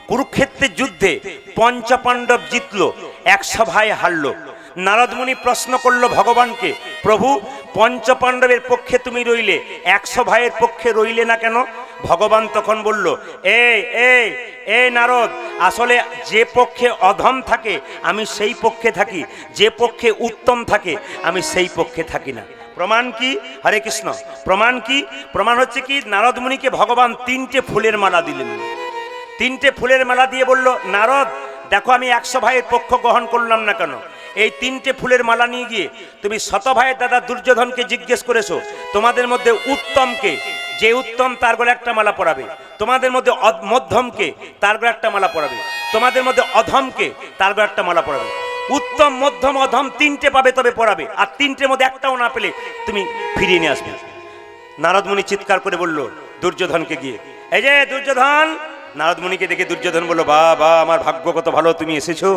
কুরুক্ষেত্রের যুদ্ধে পঞ্চপাণ্ডব জিতলো, 100 ভাই হারলো। নারদমুনি প্রশ্ন করলো ভগবানকে, প্রভু পঞ্চপাণ্ডবের পক্ষে তুমি রইলে, 100 ভাইয়ের পক্ষে রইলে না কেন? ভগবান তখন বলল, এ নারদ, আসলে যে পক্ষে অধম থাকে আমি সেই পক্ষে থাকি, যে পক্ষে উত্তম থাকে আমি সেই পক্ষে থাকি না। প্রমাণ কি? হরে কৃষ্ণ। প্রমাণ কি? প্রমাণ হচ্ছে কি, নারদমুনিকে ভগবান 3টে ফুলের মালা দিলেন। 3টে ফুলের মালা দিয়ে বলল, নারদ দেখো আমি 100 ভাইয়ের পক্ষ গ্রহণ করলাম না কেন? এই 3টে ফুলের মালা নিয়ে গিয়ে তুমি 100 ভাইয়ের দাদা দুর্যোধনকে জিজ্ঞেস করেছো, তোমাদের মধ্যে উত্তমকে, যে উত্তম তার গলায় একটা মালা পরাবে। তোমাদের মধ্যে মধ্যমকে, তার গলায় একটা মালা পরাবে। তোমাদের মধ্যে অধমকে, তার গলায় একটা মালা পরাবে। উত্তম, মধ্যম, অধম 3টে পাবে তবে পরাবে, আর 3টের মধ্যে একটাও না পেলে তুমি ফিরিয়ে নিয়ে আসবে। নারদমুনি চিৎকার করে বলল দুর্যোধনকে গিয়ে, এই যে দুর্যোধন। নারদমুনিকে দেখে দুর্যোধন বলল, বা আমার ভাগ্য কত ভালো, তুমি এসেছো।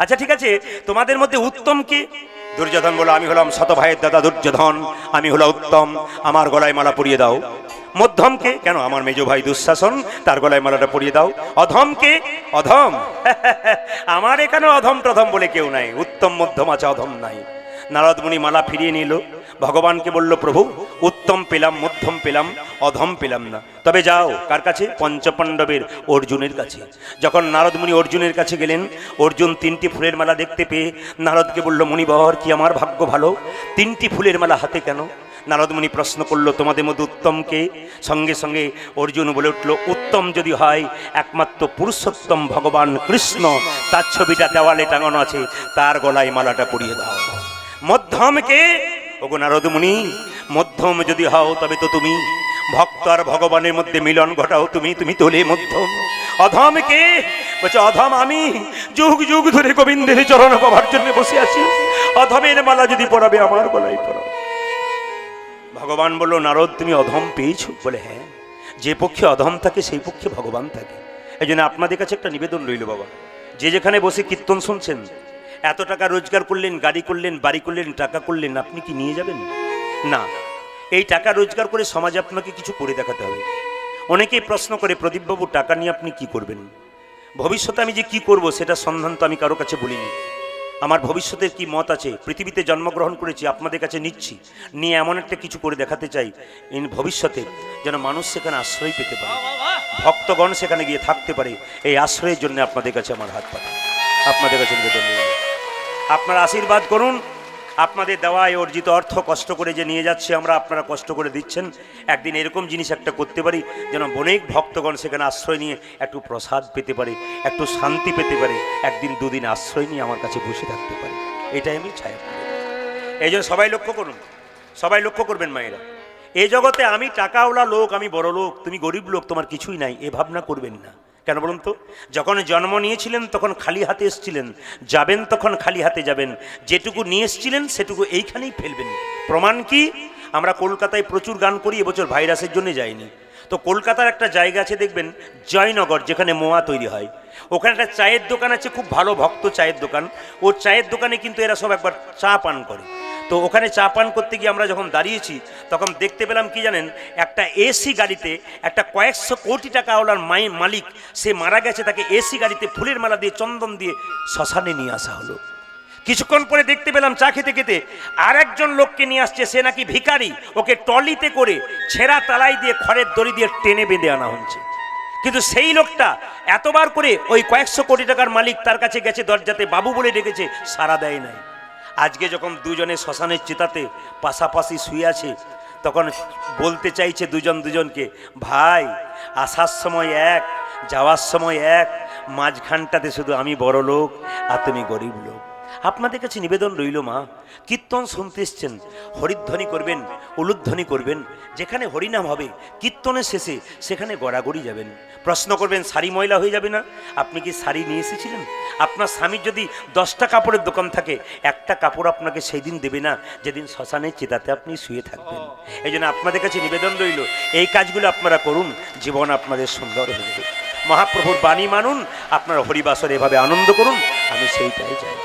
আচ্ছা ঠিক আছে, তোমাদের মধ্যে উত্তম কে? দুর্যোধন বলল, আমি হলাম 100 ভাইয়ের দাদা দুর্যোধন, আমি হলাম উত্তম, আমার গলায় মালা পরিয়ে দাও। মধ্যমকে? কেন, আমার মেজ ভাই দুঃশাসন, তার গলায় মালাটা পরিয়ে দাও। অধমকে? অধম আমার এখানে অধম টধম বলে কেউ নাই, উত্তম মধ্যম আছে, অধম নাই। নারদমুনি মালা ফিরিয়ে নিল, ভগবানকে বলল, প্রভু উত্তম পেলাম, মধ্যম পেলাম, অধম পেলাম না। তবে যাও কার কাছে? পঞ্চপাণ্ডবের অর্জুনের কাছে। যখন নারদমুনি অর্জুনের কাছে গেলেন, অর্জুন 3টি ফুলের মালা দেখতে পেয়ে নারদকে বলল, মুনিবর কি আমার ভাগ্য ভালো, 3টি ফুলের মালা হাতে কেন? নারদমুনি প্রশ্ন করলো, তোমাদের মধ্যে উত্তমকে? সঙ্গে সঙ্গে অর্জুন বলে উঠল, উত্তম যদি হয় একমাত্র পুরুষোত্তম ভগবান কৃষ্ণ, তার ছবিটা দেওয়ালে টাঙানো আছে, তার গলায় মালাটা পরিয়ে দাও। মধ্যমকে? ওগো নারদমুনি, মধ্যম যদি হও তবে তো তুমি ভক্ত আর ভগবানের মধ্যে মিলন ঘটাও, তুমি তোলে মধ্যম। অধমকে? বলছে অধম আমি, যুগ যুগ ধরে গোবিন্দের চরণ পাবার জন্য বসে আছি, অধমের মালা যদি পরাবে আমার গলায় পরাবে। ভগবান বলল, নারদ তুমি অধম পেয়েছো? বলে হ্যাঁ, যে পক্ষে অধম থাকে সেই পক্ষে ভগবান থাকে। এই জন্য আপনাদের কাছে একটা নিবেদন রইল বাবা, যে যেখানে বসে কীর্তন শুনছেন, এত টাকা রোজগার করলেন, গাড়ি করলেন, বাড়ি করলেন, টাকা করলেন, আপনি কি নিয়ে যাবেন? না, এই টাকা রোজগার করে সমাজে আপনাকে কিছু করে দেখাতে হবে। অনেকেই প্রশ্ন করে, প্রদীপবাবু টাকা নিয়ে আপনি কি করবেন? ভবিষ্যতে আমি যে কি করব সেটা সন্ধান তো আমি কারো কাছে বলিনি। আমার ভবিষ্যতের কি মত আছে, পৃথিবীতে জন্মগ্রহণ করেছি, আপনাদের কাছে নিচ্ছি, নিয়ে এমন একটা কিছু করে দেখাতে চাই ভবিষ্যতে যেন মানুষ সেখানে আশ্রয় পেতে পারে, ভক্তগণ সেখানে গিয়ে থাকতে পারে। এই আশ্রয়ের জন্য আপনাদের কাছে আমার হাত পাতা, আপনাদের কাছে নিবেদন। আপনারা আশীর্বাদ করুন, আপনাদের দেওয়ায় অর্জিত অর্থ কষ্ট করে যে নিয়ে যাচ্ছে আমরা, আপনারা কষ্ট করে দিচ্ছেন, একদিন এরকম জিনিস একটা করতে পারি যেন অনেক ভক্তগণ সেখানে আশ্রয় নিয়ে একটু প্রসাদ পেতে পারে, একটু শান্তি পেতে পারে, একদিন দুদিন আশ্রয় নিয়ে আমার কাছে বসে থাকতে পারে। এটাই আমি চাই। এই জন্য সবাই লক্ষ্য করুন, সবাই লক্ষ্য করবেন মায়েরা, এই জগতে আমি টাকাওয়ালা লোক, আমি বড় লোক, তুমি গরিব লোক, তোমার কিছুই নাই, এ ভাবনা করবেন না। কেন বলুন তো? যখন জন্ম নিয়েছিলেন তখন খালি হাতে এসেছিলেন, যাবেন তখন খালি হাতে যাবেন, যেটুকু নিয়ে এসেছিলেন সেটুকু এইখানেই ফেলবেন। প্রমাণ কি? আমরা কলকাতায় প্রচুর গান করি, এবছর ভাইরাসের জন্য যাইনি। তো কলকাতার একটা জায়গা আছে দেখবেন, জয়নগর, যেখানে মোয়া তৈরি হয়, ওখানে একটা চায়ের দোকান আছে, খুব ভালো ভক্ত চায়ের দোকান। ওর চায়ের দোকানে কিন্তু এরা সব একবার চা পান করে। তো ওখানে চা পান করতে গিয়ে আমরা যখন দাঁড়িয়েছি তখন দেখতে পেলাম কি জানেন, একটা এসি গাড়িতে একটা কয়েকশো কোটি টাকাওয়ালার মালিক, সে মারা গেছে, তাকে এসি গাড়িতে ফুলের মালা দিয়ে চন্দন দিয়ে শ্মশানে নিয়ে আসা হলো। কিছুক্ষণ পরে দেখতে পেলাম চা খেতে খেতে আর একজন লোককে নিয়ে আসছে, সে নাকি ভিখারি, ওকে ট্রলিতে করে ছেঁড়া তালাই দিয়ে খড়ের দড়ি দিয়ে টেনে বেঁধে আনা হচ্ছে। কিন্তু সেই লোকটা এতবার করে ওই কয়েকশো কোটি টাকার মালিক তার কাছে গেছে, দরজাতে বাবু বলে ডেকেছে, সাড়া দেয় নাই। আজকে যখন দুজনে শ্মশানের চিতাতে পাশাপাশি শুয়ে আছে, তখন বলতে চাইছে দুজনকে, ভাই আসার সময় এক, যাওয়ার সময় এক, মাঝখানটাতে শুধু আমি বড় লোক আর তুমি গরিব লোক। আপনাদের কাছে নিবেদন রইল মা, কীর্তন শুনতে এসছেন, হরিধ্বনি করবেন, উলুধ্বনি করবেন, যেখানে হরিনাম হবে কীর্তনের শেষে সেখানে গড়াগড়ি যাবেন। প্রশ্ন করবেন, শাড়ি ময়লা হয়ে যাবে না? আপনি কি শাড়ি নিয়ে এসেছিলেন? আপনার স্বামীর যদি 10টা কাপড়ের দোকান থাকে, একটা কাপড় আপনাকে সেই দিন দেবে না যেদিন শ্মশানের চিতাতে আপনি শুয়ে থাকবেন। এই জন্য আপনাদের কাছে নিবেদন রইল, এই কাজগুলো আপনারা করুন, জীবন আপনাদের সুন্দর হয়ে যাবে। মহাপ্রভুর বাণী মানুন, আপনারা হরিবাসর এভাবে আনন্দ করুন, আমি সেইটাই চাই।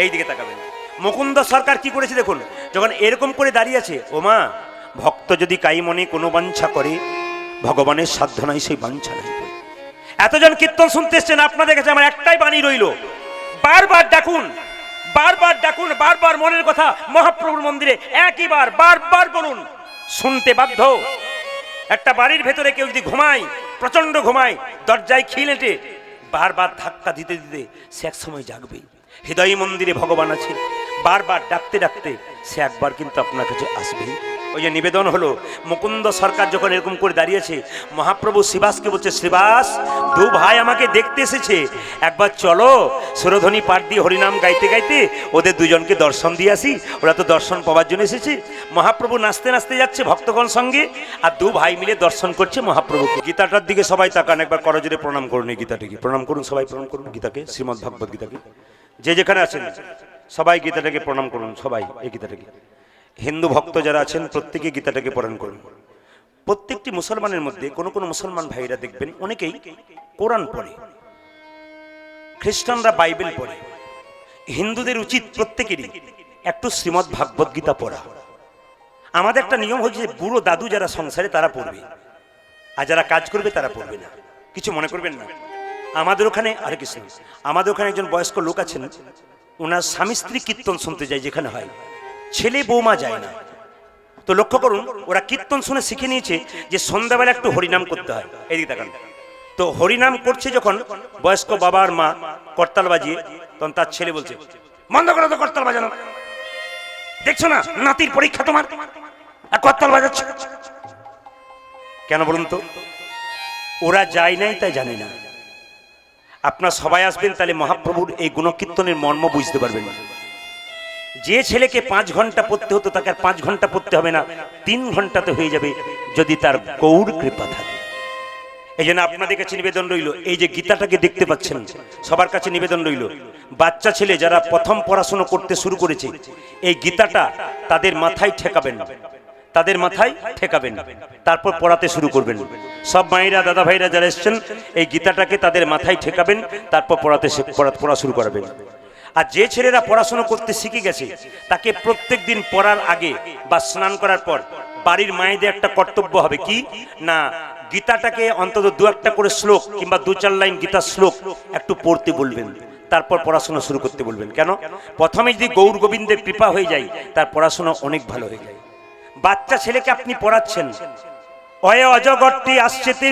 এই দিকে তাকাবেন, মুকুন্দ সরকার কি করেছে দেখুন, যখন এরকম করে দাঁড়িয়ে আছে, ও মা, ভক্ত যদি কাই মনে কোনো বাঞ্ছা করে, ভগবানের সাধ্য নাই সেই বাঞ্ছা নাই। এতজন কীর্তন শুনতে এসছেন, আপনাদের কাছে আমার একটাই বাণী রইল, বারবার ডাকুন, বারবার ডাকুন, বারবার মনের কথা মহাপ্রভুর মন্দিরে একইবার বারবার বলুন, শুনতে বাধ্য। একটা বাড়ির ভেতরে কেউ যদি ঘুমায়, প্রচন্ড ঘুমায়, দরজায় খিলেটে বারবার ধাক্কা দিতে দিতে সে এক সময় জাগবে। হৃদয় মন্দিরে ভগবান আছে, বারবার ডাকতে ডাকতে সে একবার কিন্তু আপনার কাছে আসবে। ওই যে নিবেদন হলো, মুকুন্দ সরকার যখন এরকম করে দাঁড়িয়েছে, মহাপ্রভু শ্রীবাসকে বলছে, শ্রীবাস, দু ভাই আমাকে দেখতে এসেছে, একবার চলো সুরধ্বনি পাঠ দিয়ে হরিনাম গাইতে গাইতে ওদের দুজনকে দর্শন দিয়ে আসি, ওরা তো দর্শন পাওয়ার জন্য এসেছে। মহাপ্রভু নাচতে নাচতে যাচ্ছে ভক্তগণ সঙ্গে, আর দু ভাই মিলে দর্শন করছে মহাপ্রভুকে। গীতাটার দিকে সবাই তাকান, একবার করজোরে প্রণাম করুন। এই গীতাটাকে প্রণাম করুন, সবাই প্রণাম করুন গীতাকে, শ্রীমদ্ ভাগবত গীতাকে। যে যেখানে আছেন সবাই গীতাটাকে প্রণাম করুন, সবাই এই গীতাটাকে। হিন্দু ভক্ত যারা আছেন প্রত্যেকে গীতাটাকে পালন করুন। প্রত্যেকটি মুসলমানের মধ্যে কোন কোন মুসলমান ভাইরা দেখবেন অনেকেই কোরআন পড়ে, খ্রিস্টানরা বাইবেল পড়ে। হিন্দুদের উচিত প্রত্যেকেরই একটু শ্রীমদ্ ভাগবত গীতা পড়া। আমাদের একটা নিয়ম হচ্ছে, বুড়ো দাদু যারা সংসারে তারা পড়বে, আর যারা কাজ করবে তারা পড়বে না। কিছু মনে করবেন না। আমাদের ওখানে, আরে কৃষ্ণ, আমাদের ওখানে একজন বয়স্ক লোক আছেন, ওনার স্বামী স্ত্রী কীর্তন শুনতে যায়, যেখানে হয় ছেলে বৌমা যায় না। তো লক্ষ্য করুন, ওরা কীর্তন শুনে শিখে নিয়েছে যে সন্ধ্যাবেলা একটু হরিনাম করতে হয়। এদিকে তাকান। তো হরিনাম করছে যখন বয়স্ক বাবা আর মা করতাল বাজিয়ে, তখন তার ছেলে বলছে, বন্ধ করো তো করতাল বাজানো, দেখছো না নাতির পরীক্ষা তোমার, আর করতাল বাজাচ্ছ কেন বলুন তো? ওরা যায় নাই তাই জানে না। আপনার সবাই আসবেন, তাহলে মহাপ্রভুর এই গুণকীর্তনের মর্ম বুঝতে পারবেন। যে ছেলেকে 5 ঘন্টা পড়তে হতো তাকে আর 5 ঘন্টা পড়তে হবে না, 3 ঘন্টাতে হয়ে যাবে যদি তার গৌর কৃপা থাকে। এই জন্য আপনাদের কাছে নিবেদন রইল, এই যে গীতাটাকে দেখতে পাচ্ছেন, সবার কাছে নিবেদন রইল, বাচ্চা ছেলে যারা প্রথম পড়াশোনা করতে শুরু করেছে, এই গীতাটা তাদের মাথায় ঠেকাবেন, তাদের মাথায় ঠেকাবেন, তারপর পড়াতে শুরু করবেন। সব মায়েরা, দাদা ভাইরা যারা এসছেন, এই গীতাটাকে তাদের মাথায় ঠেকাবেন, তারপর পড়া শুরু করাবেন। আর যে ছেলেরা পড়াশোনা করতে শিখে গেছে, তাকে প্রত্যেক দিন পড়ার আগে বা স্নান করার পর বাড়ির মায়েদের একটা কর্তব্য হবে, কি না, গীতাটাকে অন্তত 2-1টা করে শ্লোক কিংবা 2-4 লাইন গীতার শ্লোক একটু পড়তে বলবেন, তারপর পড়াশোনা শুরু করতে বলবেন। কেন? প্রথমে যদি গৌর গোবিন্দের কৃপা হয়ে যায়, তার পড়াশোনা অনেক ভালো হয়ে যায়। বাচ্চা ছেলেকে আপনি পড়াচ্ছেন, অয়ে অজগরটি আসছে তে,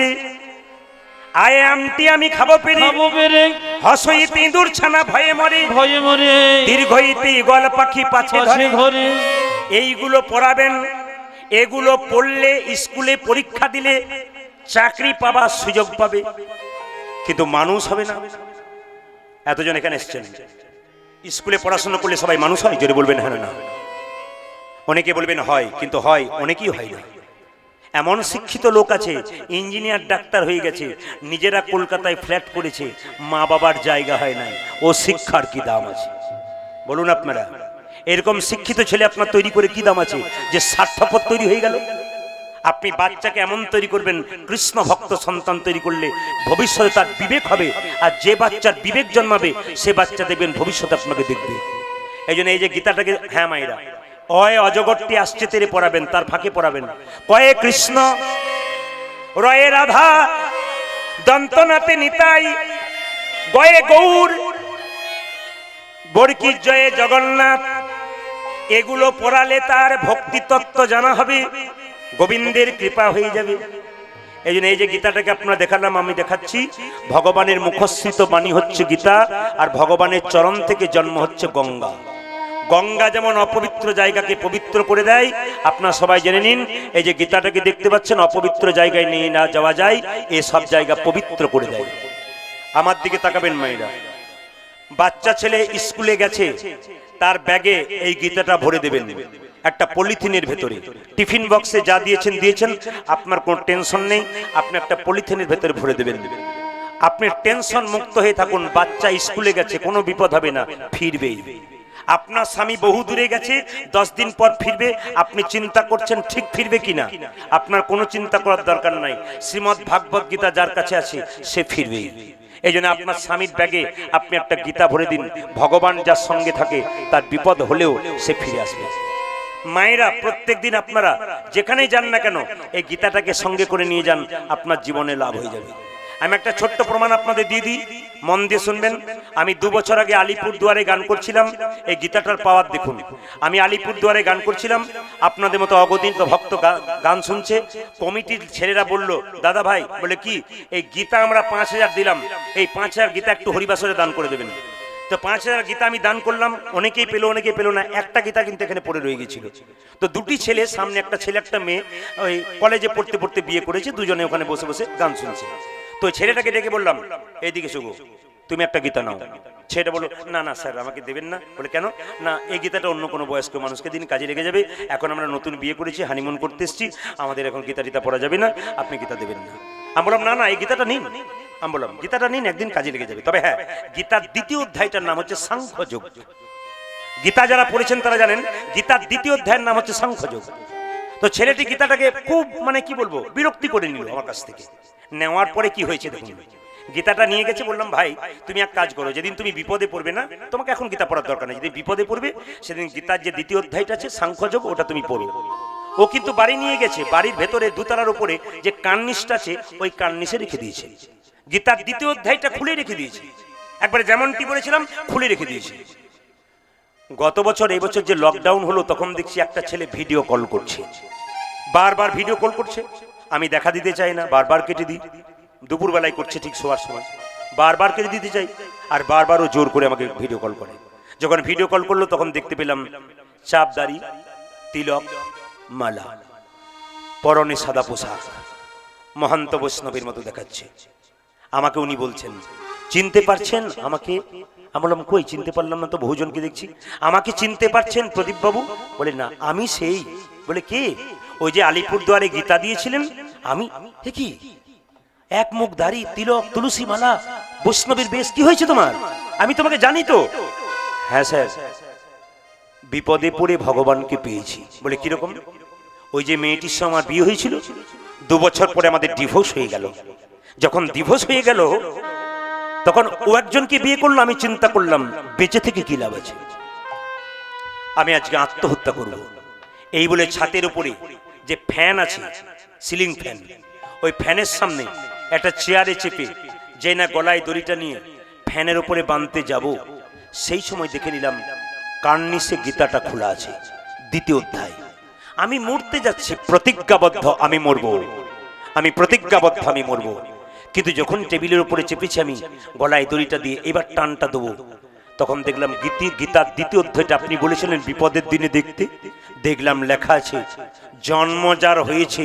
আয়ে আমটি আমি খাবো পেরে, হসইতে ইঁদুর ছানা ভয়ে মরে, দীর্ঘইতে ঈগল পাখি পাছে ধরে। এইগুলো পড়াবেন। এগুলো পড়লে স্কুলে পরীক্ষা দিলে চাকরি পাবার সুযোগ পাবে, কিন্তু মানুষ হবে না। এতজন এখানে এসেছেন, স্কুলে পড়াশোনা করলে সবাই মানুষ হয়? জোরে বলবেন হ্যাঁ না। অনেকে বলবেন হয়, কিন্তু হয়, অনেকেই হয় না। এমন শিক্ষিত লোক আছে, ইঞ্জিনিয়ার ডাক্তার হয়ে গেছে, নিজেরা কলকাতায় ফ্ল্যাট করেছে, মা বাবার জায়গা হয় নাই। ও শিক্ষার কি দাম আছে বলুন আপনারা? এরকম শিক্ষিত ছেলে আপনার তৈরি করে কি দাম আছে, যে স্বার্থপর তৈরি হয়ে গেল? আপনি বাচ্চাকে এমন তৈরি করবেন, কৃষ্ণ ভক্ত সন্তান তৈরি করলে ভবিষ্যতে তার বিবেক হবে, আর যে বাচ্চার বিবেক জন্মাবে সে বাচ্চা দেখবেন ভবিষ্যতে আপনাকে দেখবে। এই জন্য এই যে গীতাটাকে, হ্যাঁ মায়েরা, অয় অজগরটি আসছে তেরে পড়াবেন, তার ফাঁকে পড়াবেন, কয়ে কৃষ্ণ, রয়ে রাধা, দন্তনাতে নিতাই, গয়ে গৌর, বরকি জয়ে জগন্নাথ। এগুলো পড়ালে তার ভক্তি তত্ত্ব জানা হবে, গোবিন্দের কৃপা হয়ে যাবে। এই জন্য এই যে গীতাটাকে আপনারা দেখালাম, আমি দেখাচ্ছি, ভগবানের মুখশ্রিত বাণী হচ্ছে গীতা, আর ভগবানের চরণ থেকে জন্ম হচ্ছে গঙ্গা। গঙ্গা যেমন অপবিত্র জায়গাকে পবিত্র করে দেয়, আপনারা সবাই জেনে নিন, এই যে গীতাটাকে দেখতে পাচ্ছেন, অপবিত্র জায়গায় নিয়ে না যাওয়া যায়, এই সব জায়গা পবিত্র করে দেয়। আমার দিকে তাকাবেন মায়েরা, বাচ্চা ছেলে স্কুলে গেছে, তার ব্যাগে এই গীতাটা ভরে দেবেন একটা পলিথিনের ভেতরে। টিফিন বক্সে যা দিয়েছেন দিয়েছেন, আপনার কোনো টেনশন নেই, আপনি একটা পলিথিনের ভেতরে ভরে দেবেন। আপনি টেনশন মুক্ত হয়ে থাকুন, বাচ্চা স্কুলে গেছে, কোনো বিপদ হবে না, ফিরবেই। আপনার স্বামী বহু দূরে গেছে, 10 দিন পর ফিরবে, আপনি চিন্তা করছেন ঠিক ফিরবে কিনা, আপনার কোনো চিন্তা করার দরকার নাই। শ্রীমদ্ ভাগবত গীতা যার কাছে আছে সে ফিরবেই। এই জন্য আপনার স্বামীর ব্যাগে আপনি একটা গীতা ভরে দিন, ভগবান যার সঙ্গে থাকে তার বিপদ হলেও সে ফিরে আসবে। মায়েরা, প্রত্যেক দিন আপনারা যেখানেই যান না কেন, এই গীতাটাকে সঙ্গে করে নিয়ে যান, আপনার জীবনে লাভ হয়ে যাবে। আমি একটা ছোট্ট প্রমাণ আপনাদের দিয়ে দিই, মন দিয়ে শুনবেন। আমি 2 বছর আগে আলিপুরদুয়ারে গান করছিলাম, এই গীতাটার পাওয়ার দেখুন। আমি আলিপুরদুয়ারে গান করছিলাম, আপনাদের মতো অগণিত ভক্ত গান শুনছে। কমিটির ছেলেরা বলল, দাদা ভাই, বলে কি, এই গীতা আমরা 5000 দিলাম, এই 5000 গীতা একটু হরিবাসরে দান করে দেবেন। তো 5000 গীতা আমি দান করলাম, অনেকেই পেলো অনেকেই পেলো না। একটা গীতা কিন্তু এখানে পড়ে রয়ে গেছিল। তো দুটি ছেলে, সামনে একটা ছেলে একটা মেয়ে, ওই কলেজে পড়তে পড়তে বিয়ে করেছে, দুজনে ওখানে বসে বসে গান শুনছে। তো ছেলেটাকে ডেকে বললাম, এইদিকে শুগো, তুমি একটা গীতা নাও। ছেলেটা বললো, না না স্যার, আমাকে দেবেন না। বলে কেন? না, এই গীতাটা অন্য কোনো বয়স্ক মানুষকে দিন, কাজে লেগে যাবে। এখন আমরা নতুন বিয়ে করেছি, হানিমুন করতে এসেছি, আমাদের এখন গীতা টিতা পড়া যাবে না, আপনি গীতা দেবেন না। আমি বললাম, না না, এই গীতাটা নিন। আমি বললাম, গীতাটা নিন, একদিন কাজে লেগে যাবে। তবে হ্যাঁ, গীতার 2য় অধ্যায়টার নাম হচ্ছে সাংখ্যযোগ। গীতা যারা পড়েছেন তারা জানেন, গীতার 2য় অধ্যায়ের নাম হচ্ছে সাংখ্যযোগ। তো ছেলেটি গীতাটাকে খুব, মানে কি বলবো, বিরক্তি করে নিল আমার কাছ থেকে। নেওয়ার পরে কি হয়েছে দেখুন। গীতাটা নিয়ে গেছে, বললাম, ভাই তুমি এক কাজ করো, যেদিন তুমি বিপদে পড়বে না, তোমাকে এখন গীতা পড়ার দরকার নেই, যেদিন বিপদে পড়বে সেদিন গীতার যে 2য় অধ্যায়টা আছে সাংখ্যযোগ, ওটা তুমি পড়ো। ও কিন্তু বাড়ি নিয়ে গেছে, বাড়ির ভেতরে 2 তলার উপরে যে কার্নিশটা আছে, ওই কার্নিশে রেখে দিয়েছে। গীতার 2য় অধ্যায়টা খুলে রেখে দিয়েছে, একবারে যেমনটি বলেছিলাম খুলে রেখে দিয়েছে। গত বছর, এই বছর যে লকডাউন হলো, তখন দেখছি একটা ছেলে ভিডিও কল করছে, বারবার ভিডিও কল করছে। আমি দেখা দিতে চাই না, বারবার কেটে দিই। দুপুরবেলায় করছে ঠিক শোয়ার সময়, বারবার কেটে দিতে চাই, আর বারবারও জোর করে আমাকে ভিডিও কল করে। যখন ভিডিও কল করলো তখন দেখতে পেলাম চাপদাড়ি, তিলক, মালা, পরনে সাদা পোশাক, মহান্ত বৈষ্ণবের মতো দেখাচ্ছে। আমাকে উনি বলছেন, চিনতে পারছেন আমাকে? আমি বললাম, কই, চিনতে পারলাম না তো, বহুজনকে দেখছি। আমাকে চিনতে পারছেন প্রদীপ বাবু? বলে, না, আমি সেই। বলে, কে? ওই যে আলিপুরদুয়ারে গীতা দিয়েছিলেন, আমি। হে কি, এক মুখ দাড়ি, তিলক, তুলসী মালা, বৈষ্ণবের বেশ, কি হয়েছে তোমার? আমি তোমাকে জানি তো। হ্যাঁ স্যার, বিপদে পড়ে ভগবানকে পেয়েছি। বলে, কিরকম? ওই যে মেয়েটির সঙ্গে আমার বিয়ে হয়েছিল, 2 বছর পরে আমাদের ডিভোর্স হয়ে গেল। যখন ডিভোর্স হয়ে গেল, তখন ও একজনকে বিয়ে করলো। আমি চিন্তা করলাম, বেঁচে থেকে কি লাভ আছে, আমি আজকে আত্মহত্যা করব। এই বলে ছাদের উপরে যে ফ্যান আছে, সিলিং ফ্যান, ওই ফ্যানের সামনে একটা চেয়ারে চেপে, যে না গলায় দড়িটা নিয়ে ফ্যানের উপরে বাঁধতে যাব, সেই সময় দেখে নিলাম কার্নিশে গীতাটা খোলা আছে, 2য় অধ্যায়। আমি মরতে যাচ্ছি, প্রতিজ্ঞাবদ্ধ আমি মরব, আমি প্রতিজ্ঞাবদ্ধ আমি মরব। কিন্তু যখন টেবিলের উপরে চেপেছি আমি গলায় দড়িটা দিয়ে, এবার টানটা দেবো, তখন দেখলাম গীতার 2য় অধ্যায়টা আপনি বলেছিলেন বিপদের দিনে দেখতে, দেখলাম লেখা আছে, জন্ম যার হয়েছে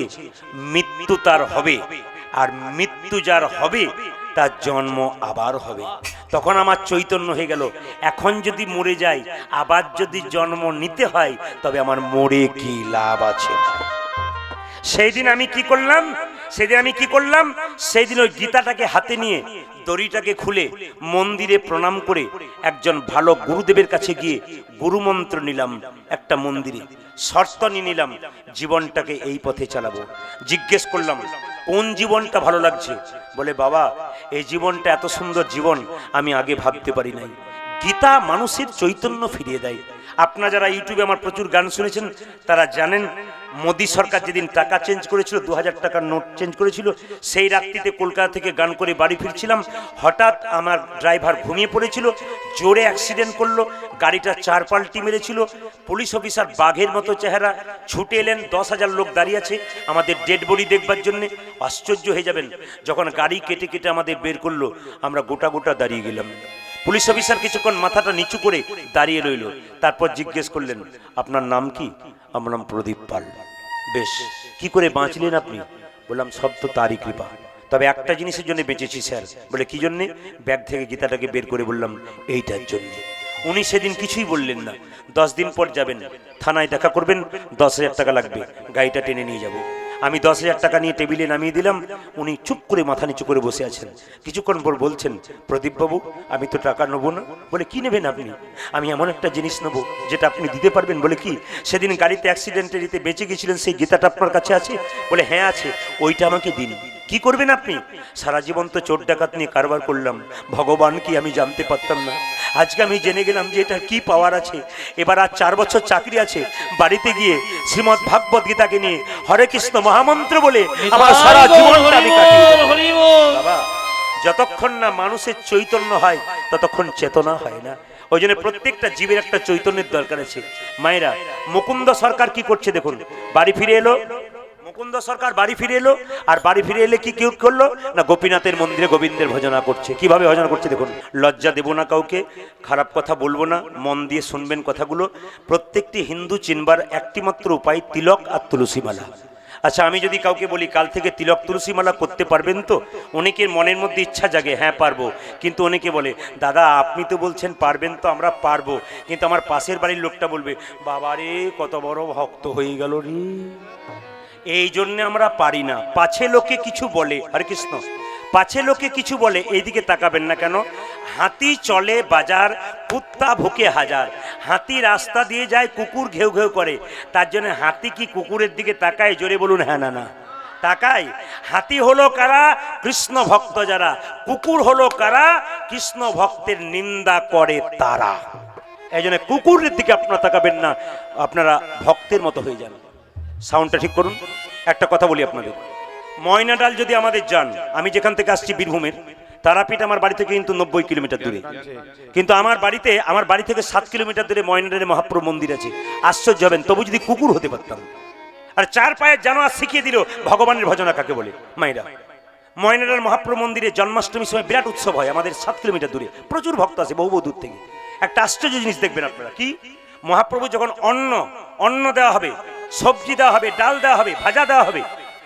মৃত্যু তার হবে, আর মৃত্যু যার হবে তার জন্ম আবার হবে। তখন আমার চৈতন্য হয়ে গেল, এখন যদি মরে যাই, আবার যদি জন্ম নিতে হয়, তবে আমার মরে কি লাভ আছে? সেই দিন আমি কি করলাম, সেই দিন ওই গীতাটাকে হাতে নিয়ে দড়িটাকে খুলে মন্দিরে প্রণাম করে একজন ভালো গুরুদেবের কাছে গিয়ে গুরুমন্ত্র নিলাম। একটা মন্দিরে শর্ত নিয়ে নিলাম, জীবনটাকে এই পথে চালাবো। জিজ্ঞেস করলাম, কোন জীবনটা ভালো লাগছে? বলে, বাবা, এই জীবনটা এত সুন্দর জীবন আমি আগে ভাবতে পারি নাই। গীতা মানুষের চৈতন্য ফিরিয়ে দেয়। আপনারা যারা ইউটিউবে আমার প্রচুর গান শুনেছেন তারা জানেন, মোদী সরকার যেদিন টাকা চেঞ্জ করেছিল, 2000 টাকার নোট চেঞ্জ করেছিল, সেই রাত্রিতে কলকাতা থেকে গান করে বাড়ি ফিরছিলাম, হঠাৎ আমার ড্রাইভার ঘুমিয়ে পড়েছিল, জোরে অ্যাক্সিডেন্ট করলো, গাড়িটা 4 পাল্টি মেরেছিল। পুলিশ অফিসার বাঘের মতো চেহারা ছুটে এলেন, 10,000 লোক দাঁড়িয়ে আছে আমাদের ডেড বডি দেখবার জন্য। আশ্চর্য হয়ে যাবেন, যখন গাড়ি কেটে কেটে আমাদের বের করলো, আমরা গোটা গোটা দাঁড়িয়ে গেলাম। পুলিশ অফিসার কিছুক্ষণ মাথাটা নিচু করে দাঁড়িয়ে রইল, তারপর জিজ্ঞেস করলেন, আপনার নাম কি? আমার নাম প্রদীপ পাল। বেশ, কি করে বাঁচলেন আপনি? বললাম, সব তো তারই কৃপা, তবে একটা জিনিসের জন্য বেঁচেছি স্যার। বলে, কি জন্যে? ব্যাগ থেকে গীতাটাকে বের করে বললাম, এইটার জন্য। উনি সেদিন কিছুই বললেন না। 10 দিন পর যাবেন, থানায় দেখা করবেন, 10,000 টাকা লাগবে, গাড়িটা টেনে নিয়ে যাব। আমি 10,000 টাকা নিয়ে টেবিলে নামিয়ে দিলাম। উনি চুপ করে মাথা নিচু করে বসে আছেন। কিছুক্ষণ পর বলছেন, প্রদীপবাবু, আমি তো টাকা নেবো না। বলে, কি নেবেন আপনি? আমি এমন একটা জিনিস নেবো যেটা আপনি দিতে পারবেন। বলে, কি? সেদিন গাড়িতে অ্যাক্সিডেন্টে দিতে বেঁচে গেছিলেন, সেই গীতাটা আপনার কাছে আছে? বলে, হ্যাঁ আছে। ওইটা আমাকে দিন। কি করবেন আপনি? সারা জীবন তো চোর ডাকাত নিয়ে কারবার করলাম, ভগবান কি আমি জানতে পারতাম না। আজকে আমি জেনে গেলাম যে এটার কি পাওয়ার আছে। এবার আর 4 বছর চাকরি আছে, বাড়িতে গিয়ে শ্রীমদ ভাগবত গীতাকে নিয়ে হরে কৃষ্ণ মহামন্ত্র বলে আমার সারা জীবনটা আমি কাটিয়ে দেব। বাবা, যতক্ষণ না মানুষের চৈতন্য হয় ততক্ষণ চেতনা হয় না। ওই জন্য প্রত্যেকটা জীবের একটা চৈতন্যের দরকার আছে। মায়েরা, মুকুন্দ সরকার কি করছে দেখুন, বাড়ি ফিরে এলো। মুকুন্দ সরকার বাড়ি ফিরে এলো, আর বাড়ি ফিরে এলে কি কেউ করলো না, গোপীনাথের মন্দিরে গোবিন্দের ভজনা করছে। কিভাবে ভজনা করছে দেখুন। লজ্জা দেব না কাউকে, খারাপ কথা বলবো না, মন দিয়ে শুনবেন কথাগুলো। প্রত্যেকটি হিন্দু চিনবার একটি মাত্র উপায় তিলক আর তুলসী মালা। আচ্ছা, আমি যদি কাউকে বলি কাল থেকে তিলক তুলসী মালা করতে পারবেন তো, অনেকের মনের মধ্যে ইচ্ছা জাগে, হ্যাঁ পারবো। কিন্তু অনেকে বলে, দাদা আপনি তো বলছেন পারবেন, তো আমরা পারবো, কিন্তু আমার পাশের বাড়ির লোকটা বলবে, বাবারে কত বড় ভক্ত হয়ে গেল রে, এই জন্য আমরা পারি না। পাছে লোকে কিছু বলে, হরে কৃষ্ণ, পাছে লোকে কিছু বলে, এইদিকে তাকাবেন না কেন? হাতি চলে বাজার, কুত্তা ভুকে হাজার। হাতি রাস্তা দিয়ে যায়, কুকুর ঘেউ ঘেউ করে, তার জন্য হাতি কি কুকুরের দিকে তাকায়? জোরে বলুন হ্যাঁ না না তাকায়। হাতি হলো কারা? কৃষ্ণ ভক্ত যারা। কুকুর হলো কারা? কৃষ্ণ ভক্তের নিন্দা করে তারা। এই জন্য কুকুরের দিকে আপনারা তাকাবেন না, আপনারা ভক্তের মতো হয়ে যান। সাউন্ডটা ঠিক করুন। একটা কথা বলি আপনাদের, ময়নাডাল যদি আমাদের যান, আমি যেখান থেকে আসছি বীরভূমের, তারাপীঠ আমার বাড়ি থেকে কিন্তু 90 কিলোমিটার দূরে, কিন্তু আমার বাড়ি থেকে 7 কিলোমিটার দূরে ময়নাডালে মহাপ্রভু মন্দির আছে। আশ্চর্য হবেন, তবু যদি কুকুর হতে পারতাম। আর 4 পায়ের জানোয়ার শিখিয়ে দিল ভগবানের ভজনা কাকে বলে। মায়েরা, ময়নাডাল মহাপ্রভু মন্দিরে জন্মাষ্টমীর সময় বিরাট উৎসব হয়, আমাদের 7 কিলোমিটার দূরে, প্রচুর ভক্ত আছে বহু বহু দূর থেকে। একটা আশ্চর্য জিনিস দেখবেন আপনারা, কি মহাপ্রভু যখন অন্ন দেওয়া হবে, সবজি দেওয়া হবে, ডাল দেওয়া হবে, ভাজা দেওয়া হবে,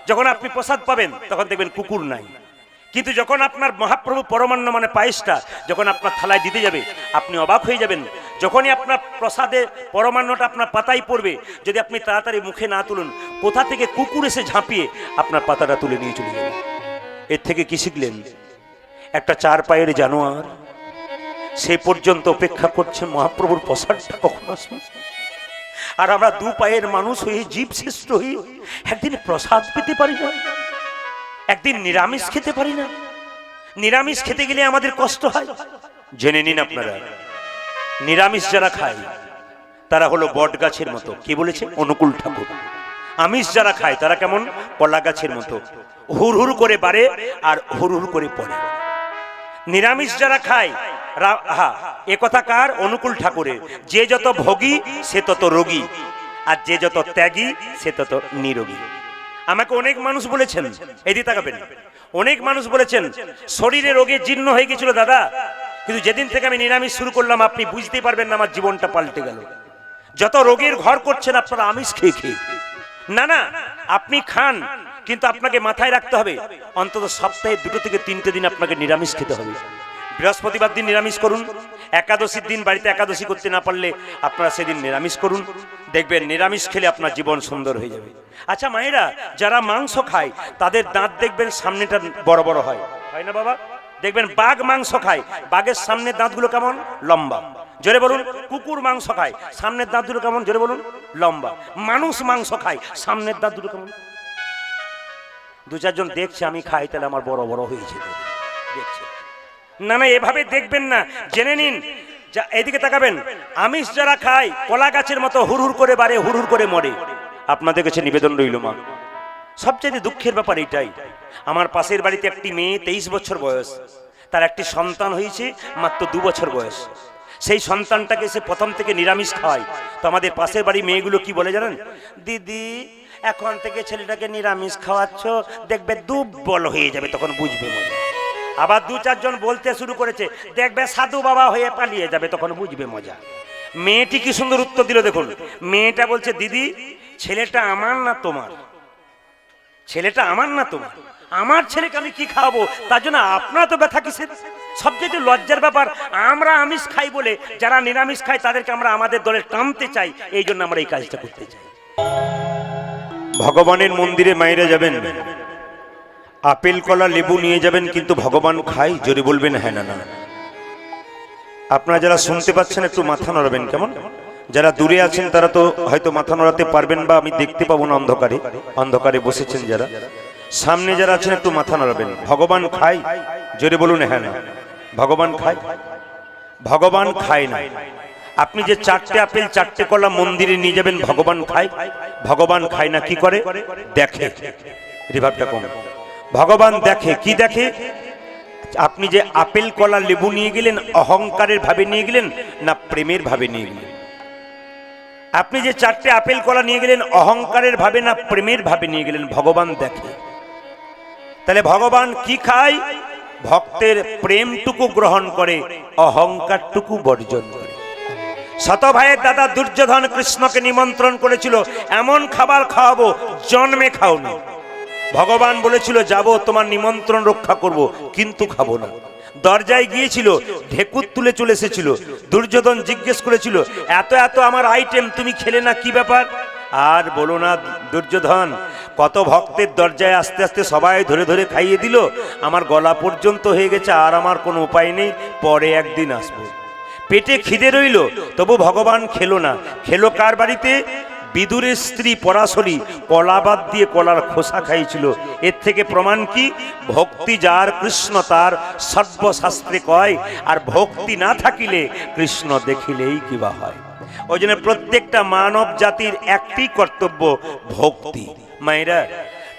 যখন আপনি প্রসাদ পাবেন তখন দেখবেন কুকুর নাই। কিন্তু যখন আপনার মহাপ্রভু পরমান্ন মানে পায়েসটা যখন আপনার থালায় দিতে যাবে, আপনি অবাক হয়ে যাবেন। যখনই আপনার প্রসাদে পরমান্নটা আপনার পাতায় পড়বে, যদি আপনি তাড়াতাড়ি মুখে না তুলুন, কোথা থেকে কুকুর এসে ঝাঁপিয়ে আপনার পাতাটা তুলে নিয়ে চলে যাবে। এর থেকে কি শিখলেন? একটা 4 পায়ের জানোয়ার সে পর্যন্ত অপেক্ষা করছে মহাপ্রভুর প্রসাদটা কখন আসবে। আর আমরা 2 পায়ের মানুষ হয়ে, জীব শ্রেষ্ঠ হয়ে একদিন প্রসাদ পেতে পারি না, একদিন নিরামিষ খেতে পারি না। নিরামিষ খেতে গেলে আমাদের কষ্ট হয়। জেনে নিন আপনারা, নিরামিষ যারা খায় তারা হলো বট গাছের মতো। কি বলেছে অনুকূল ঠাকুর? আমিষ যারা খায় তারা কেমন? কলা গাছের মতো, হুর হুর করে বাড়ে আর হুর হুর করে পড়ে। নিরামিষ যারা খায়, এ কথা কার? অনুকূল ঠাকুরের। যে যত ভোগী সে তত রোগী, আর যে যত ত্যাগী সে তত নিরোগী। আমাকে অনেক মানুষ বলেছেন, এদিকে তাকাবেন, অনেক মানুষ বলেছেন শরীরে রোগে জীর্ণ হয়ে গেছিল দাদা, কিন্তু যেদিন থেকে আমি নিরামিষ শুরু করলাম আপনি বুঝতেই পারবেন না আমার জীবনটা পাল্টে গেল। যত রোগের ঘর করছেন আপনারা আমিষ খেয়ে খেয়ে। না না, আপনি খান, কিন্তু আপনাকে মাথায় রাখতে হবে অন্তত সপ্তাহে 2 থেকে 3টে দিন আপনাকে নিরামিষ খেতে হবে। বৃহস্পতিবার দিন নিরামিষ করুন, একাদশীর দিন বাড়িতে একাদশী করতে না পারলে আপনারা সেদিন নিরামিষ করুন, দেখবেন নিরামিষ খেলে আপনার জীবন সুন্দর হয়ে যাবে। আচ্ছা মায়েরা, যারা মাংস খায় তাদের দাঁত দেখবেন সামনেটা বড় বড় হয়, হয় না বাবা? দেখবেন বাঘ মাংস খায়, বাঘের সামনের দাঁতগুলো কেমন? লম্বা। জোরে বলুন। কুকুর মাংস খায়, সামনের দাঁতগুলো কেমন? জোরে বলুন। লম্বা। মানুষ মাংস খায়, সামনের দাঁতগুলো কেমন? 2-4 জন দেখছে আমি খাই, তাহলে আমার বড় বড় হয়েছে দেখছে। না না, এভাবে দেখবেন না, জেনে নিন। এদিকে তাকাবেন, আমিষ যারা খায় কলা গাছের মতো হুর হুর করে বাড়ে, হুর হুর করে মরে। আপনাদের কাছে নিবেদন রইল মা, সবচেয়ে দুঃখের ব্যাপার এটাই, আমার পাশের বাড়িতে একটি মেয়ে 23 বছর বয়স, তার একটি সন্তান হয়েছে মাত্র 2 বছর বয়স। সেই সন্তানটাকে সে প্রথম থেকে নিরামিষ খাওয়ায়। তো আমাদের পাশের বাড়ি মেয়েগুলো কি বলে জানেন? দিদি এখন থেকে ছেলেটাকে নিরামিষ খাওয়াচ্ছ, দেখবে দুর্বল হয়ে যাবে, তখন বুঝবে মজা। আবার 2-4 জন বলতে শুরু করেছে, দেখবে সাধু বাবা হয়ে পালিয়ে যাবে, তখন বুঝবে মজা। মেয়েটি কি সুন্দর উত্তর দিল দেখুন। মেয়েটা বলছে, দিদি ছেলেটা আমার না তোমার, ছেলেটা আমার না তোমার, আমার ছেলেকে আমি কি খাওয়াবো, তার জন্য আপনারা তো ব্যথা কিসের? সবচেয়ে লজ্জার ব্যাপার, আমরা আমিষ খাই বলে যারা নিরামিষ খায় তাদেরকে আমরা আমাদের দলে টানতে চাই, এই জন্য আমরা এই কাজটা করতে চাই। ভগবানের মন্দিরে মায়েরা যাবেন, আপেল কলা লেবু নিয়ে যাবেন, কিন্তু ভগবান খায়? জোরে বলবেন হ্যাঁ না না। আপনারা যারা শুনতে পাচ্ছেন একটু মাথা নড়াবেন কেমন? যারা দূরে আছেন তারা তো হয়তো মাথা নড়াতে পারবেন, বা আমি দেখতে পাবো না অন্ধকারে, অন্ধকারে বসেছেন যারা, সামনে যারা আছেন একটু মাথা নড়াবেন। ভগবান খায়? জোরে বলুন হ্যাঁ না। ভগবান খায়? ভগবান খায় না। আপনি যে 4টে আপেল 4টে কলা মন্দিরে নিয়ে যাবেন, ভগবান খায়? ভগবান খায় না। কি করে? দেখে। রিভাবটা কম। ভগবান দেখে। কি দেখে? আপনি যে আপেল কলা লেবু নিয়ে গেলেন অহংকারের ভাবে নিয়ে গেলেন না প্রেমের ভাবে নিয়ে গেলেন? আপনি যে 4টে আপেল কলা নিয়ে গেলেন অহংকারের ভাবে না প্রেমের ভাবে নিয়ে গেলেন? ভগবান দেখে। তাহলে ভগবান কি খায়? ভক্তের প্রেমটুকু গ্রহণ করে, অহংকারটুকু বর্জন করে। শত ভাইয়ের দাদা দুর্যোধন কৃষ্ণকে নিমন্ত্রণ করেছিল, এমন খাবার খাওয়াবো জন্মে খাওনি। ভগবান বলেছিল যাব তোমার নিমন্ত্রণ রক্ষা করব, কিন্তু খাবো না। দরজায় গিয়েছিল, ঢেকুর তুলে চলে এসেছিল। দুর্যোধন জিজ্ঞেস করেছিল, এত এত আমার আইটেম তুমি খেলে না, কি ব্যাপার? আর বলো না দুর্যোধন, কত ভক্তের দরজায় আস্তে আস্তে সবাই ধরে ধরে খাইয়ে দিল, আমার গলা পর্যন্ত হয়ে গেছে, আর আমার কোনো উপায় নেই, পরে একদিন আসবো। পেটে খিদে রইল, তবু ভগবান খেলো না। খেলো কার বাড়িতে? বিদুরের স্ত্রী পরাশরী কলা বাদ দিয়ে কলার খোসা খাইছিল। এর থেকে প্রমাণ কি? ভক্তি যার কৃষ্ণ তার সর্বশাস্ত্রে কয়, আর ভক্তি না থাকিলে কৃষ্ণ দেখিলেই কিবা হয়। ওই জন্য প্রত্যেকটা মানব জাতির একটি কর্তব্য, ভক্তি। মায়েরা,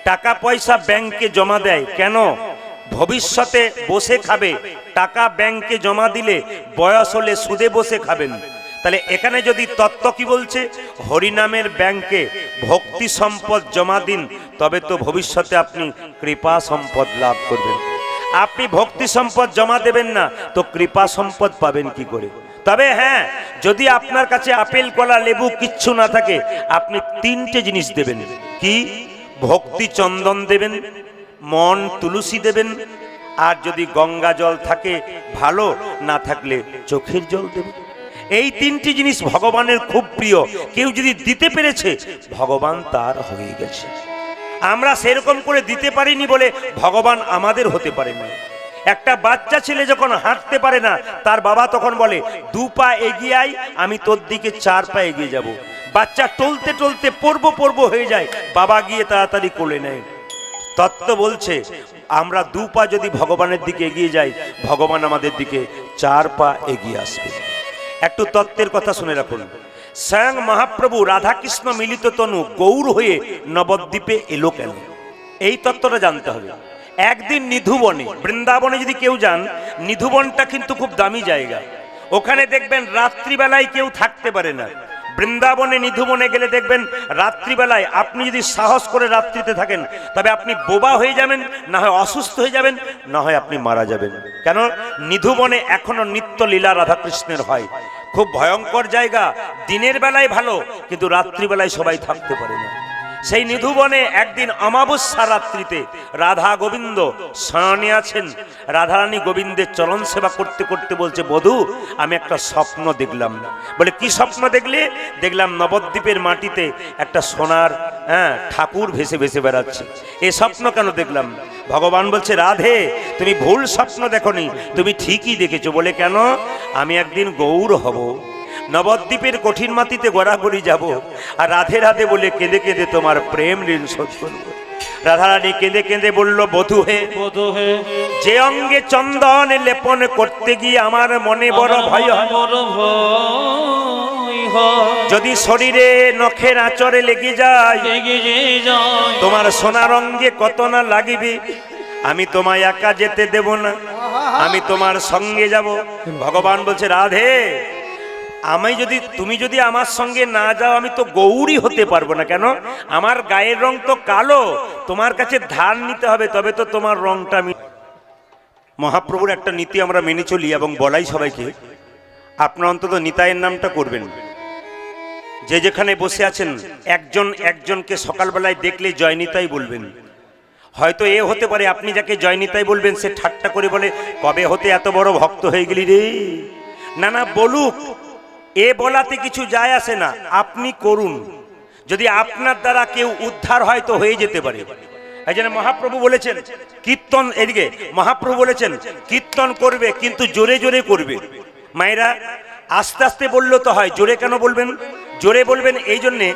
টাকা পয়সা ব্যাংকে জমা দেয় কেন? ভবিষ্যতে বসে খাবে। টাকা ব্যাংকে জমা দিলে বয়স হলে সুদে বসে খাবেন। তাহলে এখানে যদি তত্ত্ব কি বলছে, হরিনামের ব্যাংকে ভক্তি সম্পদ জমা দিন, তবে তো ভবিষ্যতে আপনি কৃপা সম্পদ লাভ করবেন। আপনি ভক্তি সম্পদ জমা দেবেন না তো কৃপা সম্পদ পাবেন কি করে? তবে হ্যাঁ, যদি আপনার কাছে আপেল কলা লেবু কিচ্ছু না থাকে, আপনি 3টে জিনিস দেবেন। কি? ভক্তি চন্দন দেবেন, মন তুলসী দেবেন, আর যদি গঙ্গা জল থাকে ভালো, না থাকলে চোখের জল দেবেন। এই 3টি জিনিস ভগবানের খুব প্রিয়। কেউ যদি দিতে পেরেছে, ভগবান তার হয়ে গেছে। আমরা সেরকম করে দিতে পারিনি বলে ভগবান আমাদের হতে পারে না। একটা বাচ্চা ছেলে যখন হাঁটতে পারে না, তার বাবা তখন বলে 2 পা এগিয়ে আয়, আমি তোর দিকে 4 পা এগিয়ে যাব। বাচ্চা টলতে টলতে পর্ব হয়ে যায়, বাবা গিয়ে তাড়াতাড়ি কোলে নেয়। তত্ত্ব বলছে আমরা 2 পা যদি ভগবানের দিকে এগিয়ে যাই, ভগবান আমাদের দিকে 4 পা এগিয়ে আসবে। একটু তত্ত্বের কথা শুনে রাখুন। স্বয়ং মহাপ্রভু রাধাকৃষ্ণ মিলিত তনু গৌর হয়ে নবদ্বীপে এলো কেন? এই তত্ত্বটা জানতে হবে। একদিন নিধুবনে, বৃন্দাবনে যদি কেউ যান, নিধুবনটা কিন্তু খুব দামি জায়গা। ওখানে দেখবেন রাত্রিবেলায় কেউ থাকতে পারে না। বৃন্দাবনে নিধুবনে গেলে দেখবেন রাত্রিবেলায় আপনি যদি সাহস করে রাত্রিতে থাকেন, তবে আপনি বোবা হয়ে যাবেন, না হয় অসুস্থ হয়ে যাবেন, না হয় আপনি মারা যাবেন। কেন? নিধুবনে এখনো নিত্য লীলা রাধাকৃষ্ণের হয়। খুব ভয়ঙ্কর জায়গা। দিনের বেলায় ভালো, কিন্তু রাত্রিবেলায় সবাই থাকতে পারে না। সেই নিধুবনে একদিন অমাবস্যা রাত্রিতে রাধা গোবিন্দ শয়নে আছেন। রাধারানী গোবিন্দের চরণ সেবা করতে করতে বলছে, বধূ আমি একটা স্বপ্ন দেখলাম। বলে কি স্বপ্ন দেখলে? দেখলাম নবদ্বীপের মাটিতে একটা সোনার ঠাকুর ভেসে ভেসে বেড়াচ্ছে। এই স্বপ্ন কেন দেখলাম? ভগবান বলছে, রাধে তুমি ভুল স্বপ্ন দেখনি, তুমি ঠিকই দেখেছো। বলে কেন? আমি একদিন গৌর হব, নবদ্বীপের কঠিন মাটিতে গড়াগড়ি যাব, আর রাধে রাধে বলে কেঁদে কেঁদে তোমার প্রেম ঋণ শোধ করব। রাধারানী কেঁদে কেঁদে বলল, বধূ হে, যে অঙ্গে চন্দন লেপন করতে গিয়ে আমার মনে বড় ভয় হয়, যদি শরীরে নখের আঁচড়ে লেগে যায়, তোমার সোনার অঙ্গে কত না লাগিবে। আমি তোমায় একা যেতে দেব না, আমি তোমার সঙ্গে যাব। ভগবান বলছে, রাধে তুমি যদি আমার সঙ্গে না যাও, আমি তো গৌরী হতে পারবো না। কেন? আমার গায়ের রং তো কালো, তোমার কাছে ধার নিতে হবে, তবে তো তোমার রংটা। মহাপ্রভুর একটা নীতি আমরা মেনে চলি এবং বলাই সবাইকে, আপনারা অন্তত নিতাইয়ের নামটা করবেন। যে যেখানে বসে আছেন, একজন একজনকে সকালবেলায় দেখলে জয় নিতাই বলবেন। হয়তো এ হতে পারে আপনি যাকে জয় নিতাই বলবেন, সে ঠাট্টা করে বলে, কবে হতে এত বড় ভক্ত হয়ে গেলি রে। না বলুক, এ বলাতে কিছু যায় আসে না, আপনি করুন। যদি আপনার দ্বারা কেউ উদ্ধার হয় তো হয়ে যেতে পারে। এই জন্য মহাপ্রভু বলেছেন কীর্তন, এদিকে মহাপ্রভু বলেছেন কীর্তন করবে, কিন্তু জোরে জোরে করবে। মায়েরা, আস্তে আস্তে বললে তো হয়, জোরে কেন বলবেন? জোরে বলবেন এই জন্যে,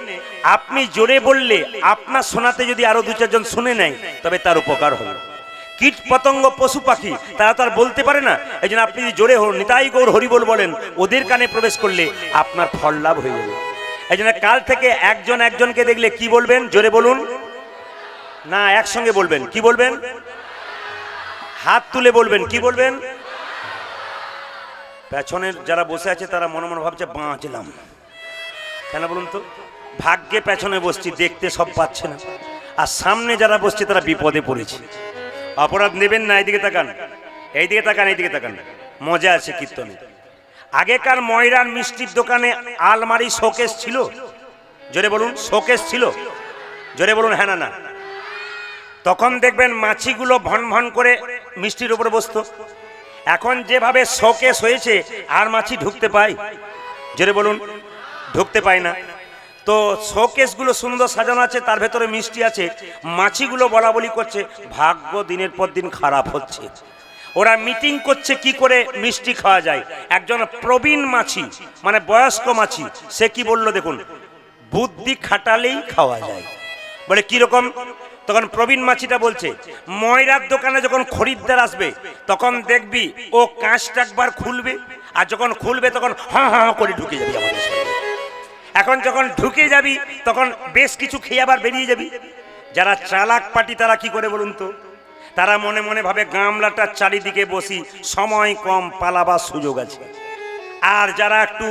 আপনি জোরে বললে আপনার শোনাতে যদি আরো 2-4 জন শুনে নেয়, তবে তার উপকার হবে। কীট পতঙ্গ পশু পাখি তারা তো আর বলতে পারে না। এই জন্য আপনি জোরে নিতাই গৌর হরিবোল বলেন, ওদের কানে প্রবেশ করলে আপনার ফল লাভ হয়ে যাবে। এই জন্য কাল থেকে একজন একজনকে দেখলে কি বলবেন? জোরে বলুন না, একসঙ্গে বলবেন। কি বলবেন? হাত তুলে বলবেন, কি বলবেন? পেছনের যারা বসে আছে তারা মনে মনে ভাবছে বাঁচলাম। কেন বলুন তো? ভাগ্যে পেছনে বসছি, দেখতে সব পাচ্ছে না, আর সামনে যারা বসছে তারা বিপদে পড়েছে। অপরাধ নেবেন না, এইদিকে তাকান, এইদিকে তাকান, এইদিকে তাকান, মজা আছে কীর্তনে। আগেকার ময়রার মিষ্টির দোকানে আলমারি শোকেস ছিল? জোরে বলুন, শোকেস ছিল? জোরে বলুন হ্যাঁ না না। তখন দেখবেন মাছিগুলো ভন ভন করে মিষ্টির উপরে বসতো। এখন যেভাবে শোকেস হয়েছে আর মাছি ঢুকতে পায়? জোরে বলুন, ঢুকতে পায় না। তো শোকেসগুলো সুন্দর সাজানো আছে, তার ভেতরে মিষ্টি আছে, মাছিগুলো বলা বলি করছে, ভাগ্য দিনের পর দিন খারাপ হচ্ছে। ওরা মিটিং করছে কি করে মিষ্টি খাওয়া যায়। একজন প্রবীণ মাছি, মানে বয়স্ক মাছি, সে কি বলল দেখুন, বুদ্ধি খাটালেই খাওয়া যায়। বলে কি রকম? তখন প্রবীণ মাছিটা বলছে, ময়রার দোকানে যখন খরিদ্দার আসবে তখন দেখবি ও কাঁচটা একবার খুলবে, আর যখন খুলবে তখন হাঁ হাঁ করে ঢুকে যাবি আমাদের সাথে। এখন যখন ঢুকে যাবি তখন বেশ কিছু খেয়ে আবার বেরিয়ে যাবি। যারা চালাক পাটি তারা কি করে বলুন তো? তারা মনে মনে ভাবে গামলাটার চারিদিকে বসি, সময় কম, পালাবার সুযোগ আছে। আর যারা একটু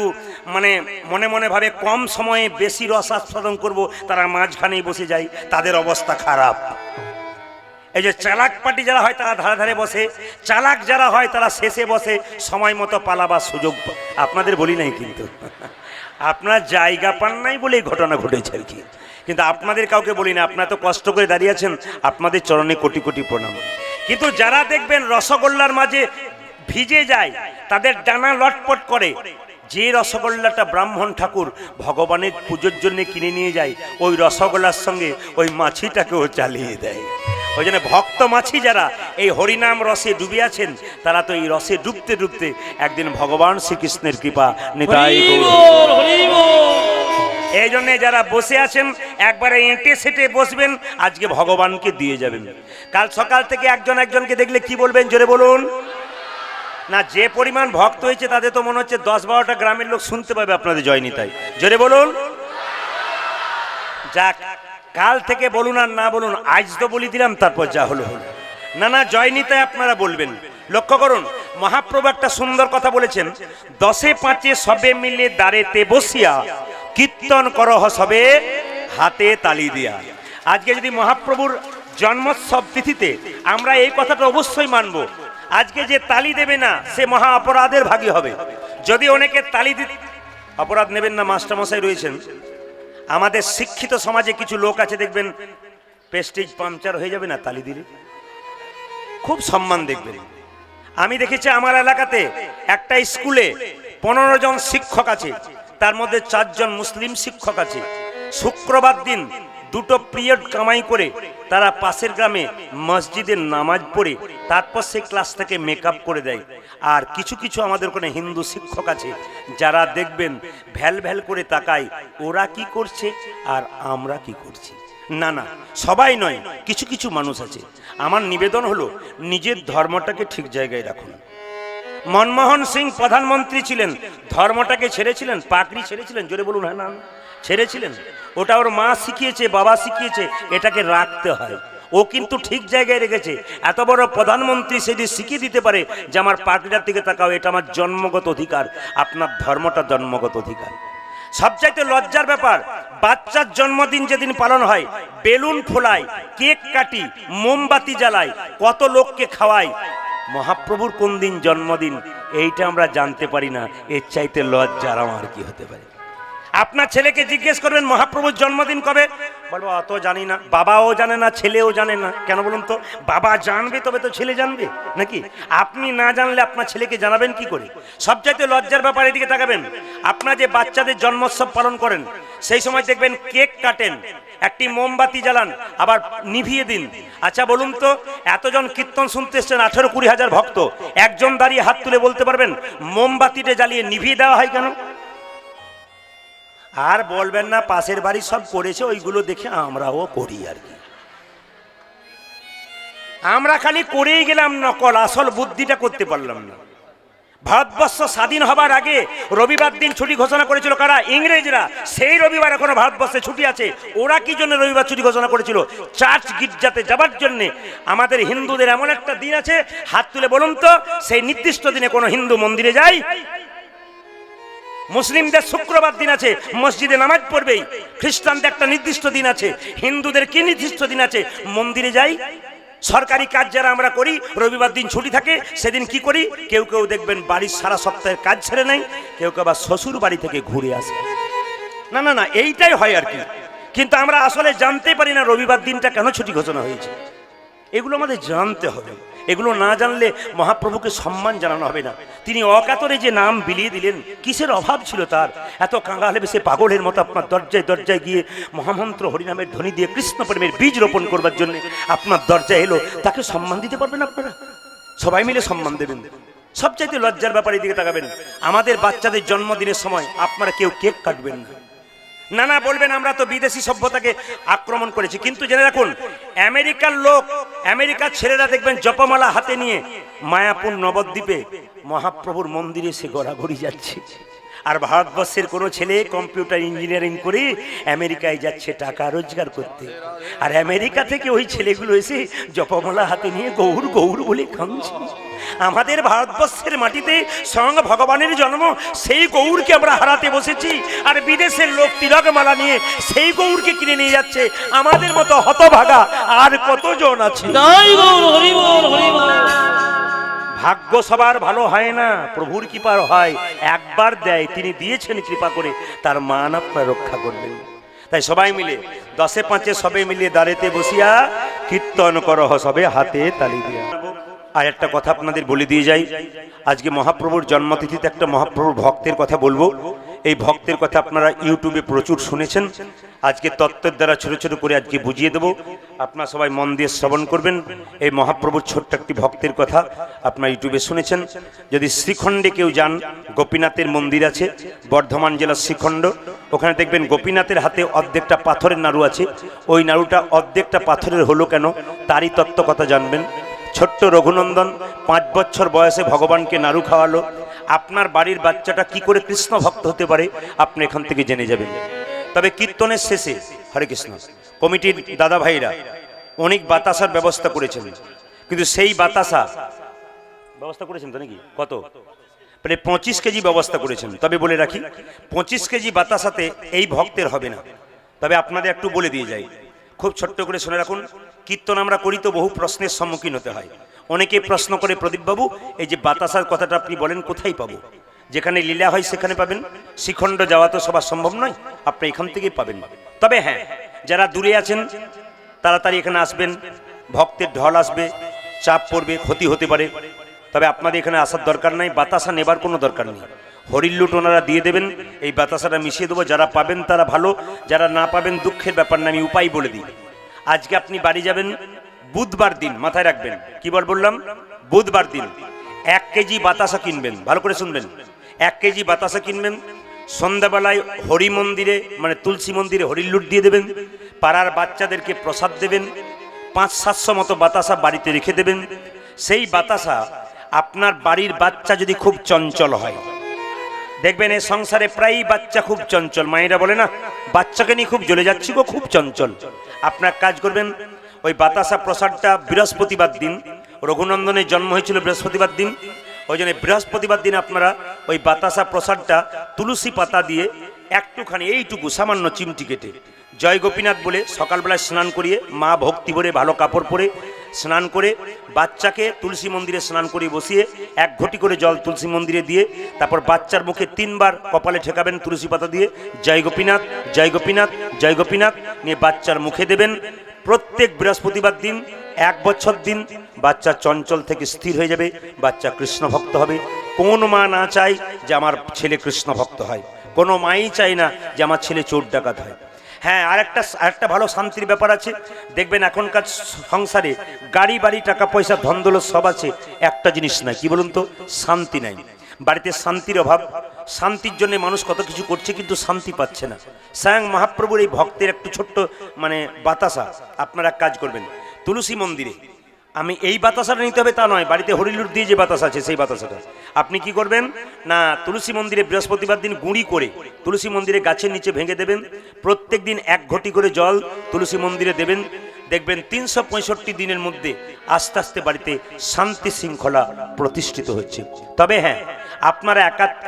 মানে মনে মনে ভাবে কম সময়ে বেশি রস আস্বাদন করবো, তারা মাঝখানেই বসে যায়, তাদের অবস্থা খারাপ। এই যে চালাক পাটি যারা হয় তারা ধারে ধারে বসে, চালাক যারা হয় তারা শেষে বসে, সময় মতো পালাবার সুযোগ। আপনাদের বলি নাই কিন্তু, আপনার জায়গা পান নাই বলে এই ঘটনা ঘটেছে আর কি। কিন্তু আপনাদের কাউকে বলি না, আপনারা তো কষ্ট করে দাঁড়িয়ে আছেন, আপনাদের চরণে কোটি কোটি প্রণাম। কিন্তু যারা দেখবেন রসগোল্লার মাঝে ভিজে যায়, তাদের ডানা লটপট করে। যে রসগোল্লাটা ব্রাহ্মণ ঠাকুর ভগবানের পুজোর জন্য কিনে নিয়ে যায়, ওই রসগোল্লার সঙ্গে ওই মাছিটাকেও চালিয়ে দেয়। ওই জন্য ভক্ত মাছি যারা এই হরিনাম রসে ডুবে আছেন, তারা তো এই রসে ডুবতে ডুবতে একদিন ভগবান শ্রীকৃষ্ণের কৃপা নিতাই গৌর। এই জন্য যারা বসে আছেন একবারে এঁটে সেটে বসবেন, আজকে ভগবানকে দিয়ে যাবেন। কাল সকাল থেকে একজন একজনকে দেখলে কি বলবেন? জোরে বলুন না। যে পরিমাণ ভক্ত হয়েছে তাদের তো মনে হচ্ছে 10-12টা গ্রামের লোক শুনতে পাবে আপনাদের জয়নিতাই। জোরে বলুন। যাক, কাল থেকে বলুন আর না বলুন, আজ তো বলি দিলাম, তারপর যা হলো হলো। না না, জয়নিতাই আপনারা বলবেন। লক্ষ্য করুন, মহাপ্রভু একটা সুন্দর কথা বলেছেন, 10-5 সবে মিলে দাঁড়েতে বসিয়া কীর্তন করহ সবে হাতে তালি দিয়া। আজকে যদি মহাপ্রভুর জন্মোৎসব তিথিতে আমরা এই কথাটা অবশ্যই মানব। আজকে যে তালি দেবে না সে মহা অপরাধের ভাগী হবে। যদি অনেকে তালি দিতে, অপরাধ নেবেন না, মাস্টারমশাই রয়েছেন। আমাদের শিক্ষিত সমাজে কিছু লোক আছে দেখবেন প্রেস্টিজ পাংচার হয়ে যাবে না তালি দিলে, খুব সম্মান দেখবেন। আমি দেখেছি আমার এলাকাতে একটা স্কুলে 15 জন শিক্ষক আছে, তার মধ্যে 4 জন মুসলিম শিক্ষক আছে। শুক্রবার দিন 2টো পিরিয়ড কামাই করে তারা পাশের গ্রামে মসজিদে নামাজ পড়ে তারপর সেই ক্লাসটাকে মেকআপ করে দেয়। আর কিছু কিছু আমাদের ওখানে হিন্দু শিক্ষক আছে যারা দেখবেন ভ্যাল ভ্যাল করে তাকায়, ওরা কি করছে আর আমরা কি করছি। না না, সবাই নয়, কিছু কিছু মানুষ আছে। আমার নিবেদন হলো নিজের ধর্মটাকে ঠিক জায়গায় রাখুন। মনমোহন সিং প্রধানমন্ত্রী ছিলেন, ধর্মটাকে ছেড়েছিলেন? পাগড়ি ছেড়েছিলেন? জোরে বলুন হ্যাঁ না। ছেড়েছিলেন। ওটা ওর মা শিখিয়েছে, বাবা শিখিয়েছে, এটাকে রাখতে হয়। ও কিন্তু ঠিক জায়গায় রেখেছে। এত বড় প্রধানমন্ত্রী সেটি শিখিয়ে দিতে পারে যে আমার পাগড়িটার দিকে তাকাও, এটা আমার জন্মগত অধিকার। আপনার ধর্মটা জন্মগত অধিকার। সবচাইতে লজ্জার ব্যাপার, বাচ্চার জন্মদিন যেদিন পালন হয় বেলুন ফোলাই, কেক কাটি, মোমবাতি জ্বালাই, কত লোককে খাওয়াই। মহাপ্রভুর কোন দিন জন্মদিন এইটা আমরা জানতে পারি না। এর চাইতে লজ্জার আমার কি হতে পারে? আপনার ছেলেকে জিজ্ঞেস করবেন মহাপ্রভুর জন্মদিন কবে, বলবো অত জানি না। বাবাও জানে না, ছেলেও জানে না। কেন বলুন তো? বাবা জানবে তবে তো ছেলে জানবে নাকি? আপনি না জানলে আপনার ছেলেকে জানাবেন কি করে? সবচাইতে লজ্জার ব্যাপার, এদিকে তাকাবেন। আপনার যে বাচ্চাদের জন্মোৎসব পালন করেন সেই সময় দেখবেন কেক কাটেন, একটি মোমবাতি জ্বালান, আবার নিভিয়ে দিন। আচ্ছা বলুন তো, এতজন কীর্তন শুনতে এসছেন, 18-20 হাজার ভক্ত, একজন দাঁড়িয়ে হাত তুলে বলতে পারবেন মোমবাতিটা জ্বালিয়ে নিভিয়ে দেওয়া হয় কেন? আর বলবেন না পাশের বাড়ি সব করেছে ওইগুলো দেখে আমরাও করি আর কি। আমরা খালি করেই গেলাম নকল, আসল বুদ্ধিটা করতে পারলাম না। ভারতবর্ষ স্বাধীন হবার আগে রবিবার দিন ছুটি ঘোষণা করেছিল কারা? ইংরেজরা। সেই রবিবার এখনো ভারতবর্ষে ছুটি আছে। ওরা কি জন্য রবিবার ছুটি ঘোষণা করেছিল? চার্চ গির্জাতে যাবার জন্য। আমাদের হিন্দুদের এমন একটা দিন আছে, হাত তুলে বলুন তো, সেই নির্দিষ্ট দিনে কোনো হিন্দু মন্দিরে যায়? মুসলিমদের শুক্রবার দিন আছে, মসজিদে নামাজ পড়বেই। খ্রিস্টানদের একটা নির্দিষ্ট দিন আছে, হিন্দুদের কি নির্দিষ্ট দিন আছে? মন্দিরে যাই। সরকারি কাজ যারা আমরা করি, রবিবার দিন ছুটি থাকে, সেদিন কি করি? কেউ কেউ দেখবেন বাড়ির সারা সপ্তাহের কাজ ছেড়ে নেয়, কেউ কেউ আবার শ্বশুর বাড়ি থেকে ঘুরে আসে। না না না, এইটাই হয় আর কি। কিন্তু আমরা আসলে জানতে পারি না রবিবার দিনটা কেন ছুটি ঘোষণা হয়েছে। এগুলো আমাদের জানতে হবে। এগুলো না জানলে মহাপ্রভুকে সম্মান জানানো হবে না। তিনি অকাতরে যে নাম বিলিয়ে দিলেন, কিসের অভাব ছিল তার? এত কাঙালে বেশে পাগলের মতো আপনার দরজায় দরজায় গিয়ে মহামন্ত্র হরিনামের ধ্বনি দিয়ে কৃষ্ণ প্রেমের বীজ রোপণ করবার জন্য আপনার দরজায় এলো, তাকে সম্মান দিতে পারবেন আপনারা? সবাই মিলে সম্মান দেবেন। সবচাইতে লজ্জার ব্যাপার, এদিকে তাকাবেন, আমাদের বাচ্চাদের জন্মদিনের সময় আপনারা কেউ কেক কাটবেন না। না না বলবেন আমরা তো বিদেশি সভ্যতাকে আক্রমণ করেছি, কিন্তু জেনে রাখুন, আমেরিকার লোক, আমেরিকার ছেলেরা দেখবেন জপমালা হাতে নিয়ে মায়াপুর নবদ্বীপে মহাপ্রভুর মন্দিরে সে ঘোরাঘুরি যাচ্ছে। আর ভারতবর্ষের কোনো ছেলে কম্পিউটার ইঞ্জিনিয়ারিং করে আমেরিকায় যাচ্ছে টাকা রোজগার করতে। আর আমেরিকা থেকে ওই ছেলেগুলো এসে জপমালা হাতে নিয়ে গৌর গৌর বলে কাঁদছে। আমাদের ভারতবর্ষের মাটিতে স্বয়ং ভগবানের জন্ম, সেই গৌরকে আমরা হারাতে বসেছি। আর বিদেশের লোক তিলকমালা নিয়ে সেই গৌরকে কিনে নিয়ে যাচ্ছে। আমাদের মতো হতভাগা আর কতজন আছে? ভাগ্য সবার ভালো হয় না, প্রভুর কৃপার হয়। একবার দেয়, তিনি দিয়েছেন কৃপা করে, তার মান আপনার রক্ষা করবেন। তাই সবাই মিলে 10-5 সবে মিলে দাঁড়েতে বসিয়া কীর্তন করহ সবে হাতে তালি দিয়া। আর একটা কথা আপনাদের বলে দিয়ে যাই, আজকে মহাপ্রভুর জন্মতিথিতে একটা মহাপ্রভুর ভক্তের কথা বলবো। এই ভক্তের কথা আপনারা ইউটিউবে প্রচুর শুনেছেন, আজকে তত্ত্বের দ্বারা ছোট ছোট করে আজকে বুঝিয়ে দেব। আপনারা সবাই মন দিয়ে শ্রবণ করবেন। এই মহাপ্রভুর ছোট্ট একটি ভক্তের কথা আপনারা ইউটিউবে শুনেছেন। যদি শ্রীখণ্ডে কেউ যান, গোপীনাথের মন্দির আছে বর্ধমান জেলার শ্রীখণ্ড, ওখানে দেখবেন গোপীনাথের হাতে অর্ধেকটা পাথরের নাড়ু আছে। ওই নাড়ুটা অর্ধেকটা পাথরের হলো কেন, তারই তত্ত্ব কথা জানবেন। ছোট্ট রঘুনন্দন 5 বছর বয়সে ভগবানকে নাড়ু খাওয়ালো। আপনার বাড়ির বাচ্চাটা কি করে কৃষ্ণ ভক্ত হতে পারে, আপনি এখান থেকে জেনে যাবেন। তবে কীর্তনের শেষে হরে কৃষ্ণ কমিটির দাদা ভাইরা অনেক বাতাসার ব্যবস্থা করেছেন, কিন্তু সেই বাতাসা ব্যবস্থা করেছেন তো নাকি কত, প্রায় 25 কেজি ব্যবস্থা করেছেন। তবে বলে রাখি, 25 কেজি বাতাসাতে এই ভক্তের হবে না। তবে আপনাদের একটু বলে দিয়ে যাই, খুব ছোট্ট করে শুনে রাখুন। কীর্তন আমরা করি তো বহু প্রশ্নের সম্মুখীন হতে হয়। অনেকে প্রশ্ন করে, প্রদীপবাবু এই যে বাতাসার কথাটা আপনি বলেন কোথায় পাবো? যেখানে লীলা হয় সেখানে পাবেন, শ্রীখণ্ড যাওয়া তো সবার সম্ভব নয়, আপনি এখান থেকেই পাবেন। তবে হ্যাঁ, যারা দূরে আছেন তাড়াতাড়ি এখানে আসবেন। ভক্তের ঢল আসবে, চাপ পড়বে, ক্ষতি হতে পারে। তবে আপনাদের এখানে আসার দরকার নাই, বাতাসা নেবার কোনো দরকার নেই। হরিল্লুট ওনারা দিয়ে দেবেন, এই বাতাসাটা মিশিয়ে দেবো। যারা পাবেন তারা ভালো, যারা না পাবেন দুঃখের ব্যাপার না, আমি উপায় বলে দিই। আজকে আপনি বাড়ি যাবেন বুধবার দিন, মাথায় রাখবেন, কি বললাম, বুধবার দিন 1 কেজি বাতাসা কিনবেন। ভালো করে শুনবেন, 1 কেজি বাতাসা কিনবেন। সন্ধ্যাবেলায় হরি মন্দিরে মানে তুলসী মন্দিরে হরিল্লুট দিয়ে দেবেন। পাড়ার বাচ্চাদেরকে প্রসাদ দেবেন। 500-700 মতো বাতাসা বাড়িতে রেখে দেবেন। সেই বাতাসা আপনার বাড়ির বাচ্চা যদি খুব চঞ্চল হয়, দেখবেন এই সংসারে প্রায়ই বাচ্চা খুব চঞ্চল, মায়েরা বলে না বাচ্চাকে নিয়ে খুব জ্বলে যাচ্ছি গো, খুব চঞ্চল। আপনার কাজ করবেন, ওই বাতাসা প্রসাদটা বৃহস্পতিবার দিন, রঘুনন্দনের জন্ম হয়েছিল বৃহস্পতিবার দিন, ওই জন্য বৃহস্পতিবার দিন আপনারা ওই বাতাসা প্রসাদটা তুলসী পাতা দিয়ে একটুখানি, এইটুকু সামান্য চিমটি কেটে জয় গোপীনাথ বলে সকালবেলায় স্নান করিয়ে, মা ভক্তি ভরে ভালো কাপড় পরে স্নান করে বাচ্চাকে তুলসী মন্দিরে স্নান করে বসিয়ে 1 ঘটি করে জল তুলসী মন্দিরে দিয়ে, তারপর বাচ্চার মুখে 3 বার কপালে ঠেকাবেন তুলসী পাতা দিয়ে, জয় গোপীনাথ জয় গোপীনাথ জয় গোপীনাথ নিয়ে বাচ্চার মুখে দেবেন। প্রত্যেক বৃহস্পতিবার দিন 1 বছর দিন বাচ্চা চঞ্চল থেকে স্থির হয়ে যাবে, বাচ্চা কৃষ্ণ ভক্ত হবে। কোন মা না চায় যে আমার ছেলে কৃষ্ণ ভক্ত হয়? কোনো মাই চায় না যে আমার ছেলে চোর ডাকাত হয়। হ্যাঁ, আরেকটা ভালো শান্তির ব্যাপার আছে। দেখবেন এখনকার সংসারে গাড়ি বাড়ি টাকা পয়সা ধন দৌলত সব আছে, একটা জিনিস নাই, কি বলুন তো, শান্তি নাই। বাড়িতে শান্তির অভাব। শান্তির জন্য মানুষ কত কিছু করছে, কিন্তু শান্তি পাচ্ছে না। স্বয়ং মহাপ্রভুর এই ভক্তের একটু ছোট্ট মানে বাতাসা, আপনারা কাজ করবেন তুলসী মন্দিরে। আমি এই বাতাসাটা নিতে হবে তা নয়, বাড়িতে হরিলুট দিয়ে যে বাতাসা আছে সেই বাতাসাটা আপনি কি করবেন না, তুলসী মন্দিরে বৃহস্পতিবার দিন গুঁড়ি করে তুলসী মন্দিরে গাছের নিচে ভেঙে দেবেন। প্রত্যেক দিন 1 ঘটি করে জল তুলসী মন্দিরে দেবেন। দেখবেন 365 দিনের মধ্যে আস্তে আস্তে বাড়িতে শান্তি শৃঙ্খলা প্রতিষ্ঠিত হচ্ছে। তবে হ্যাঁ, আপনারা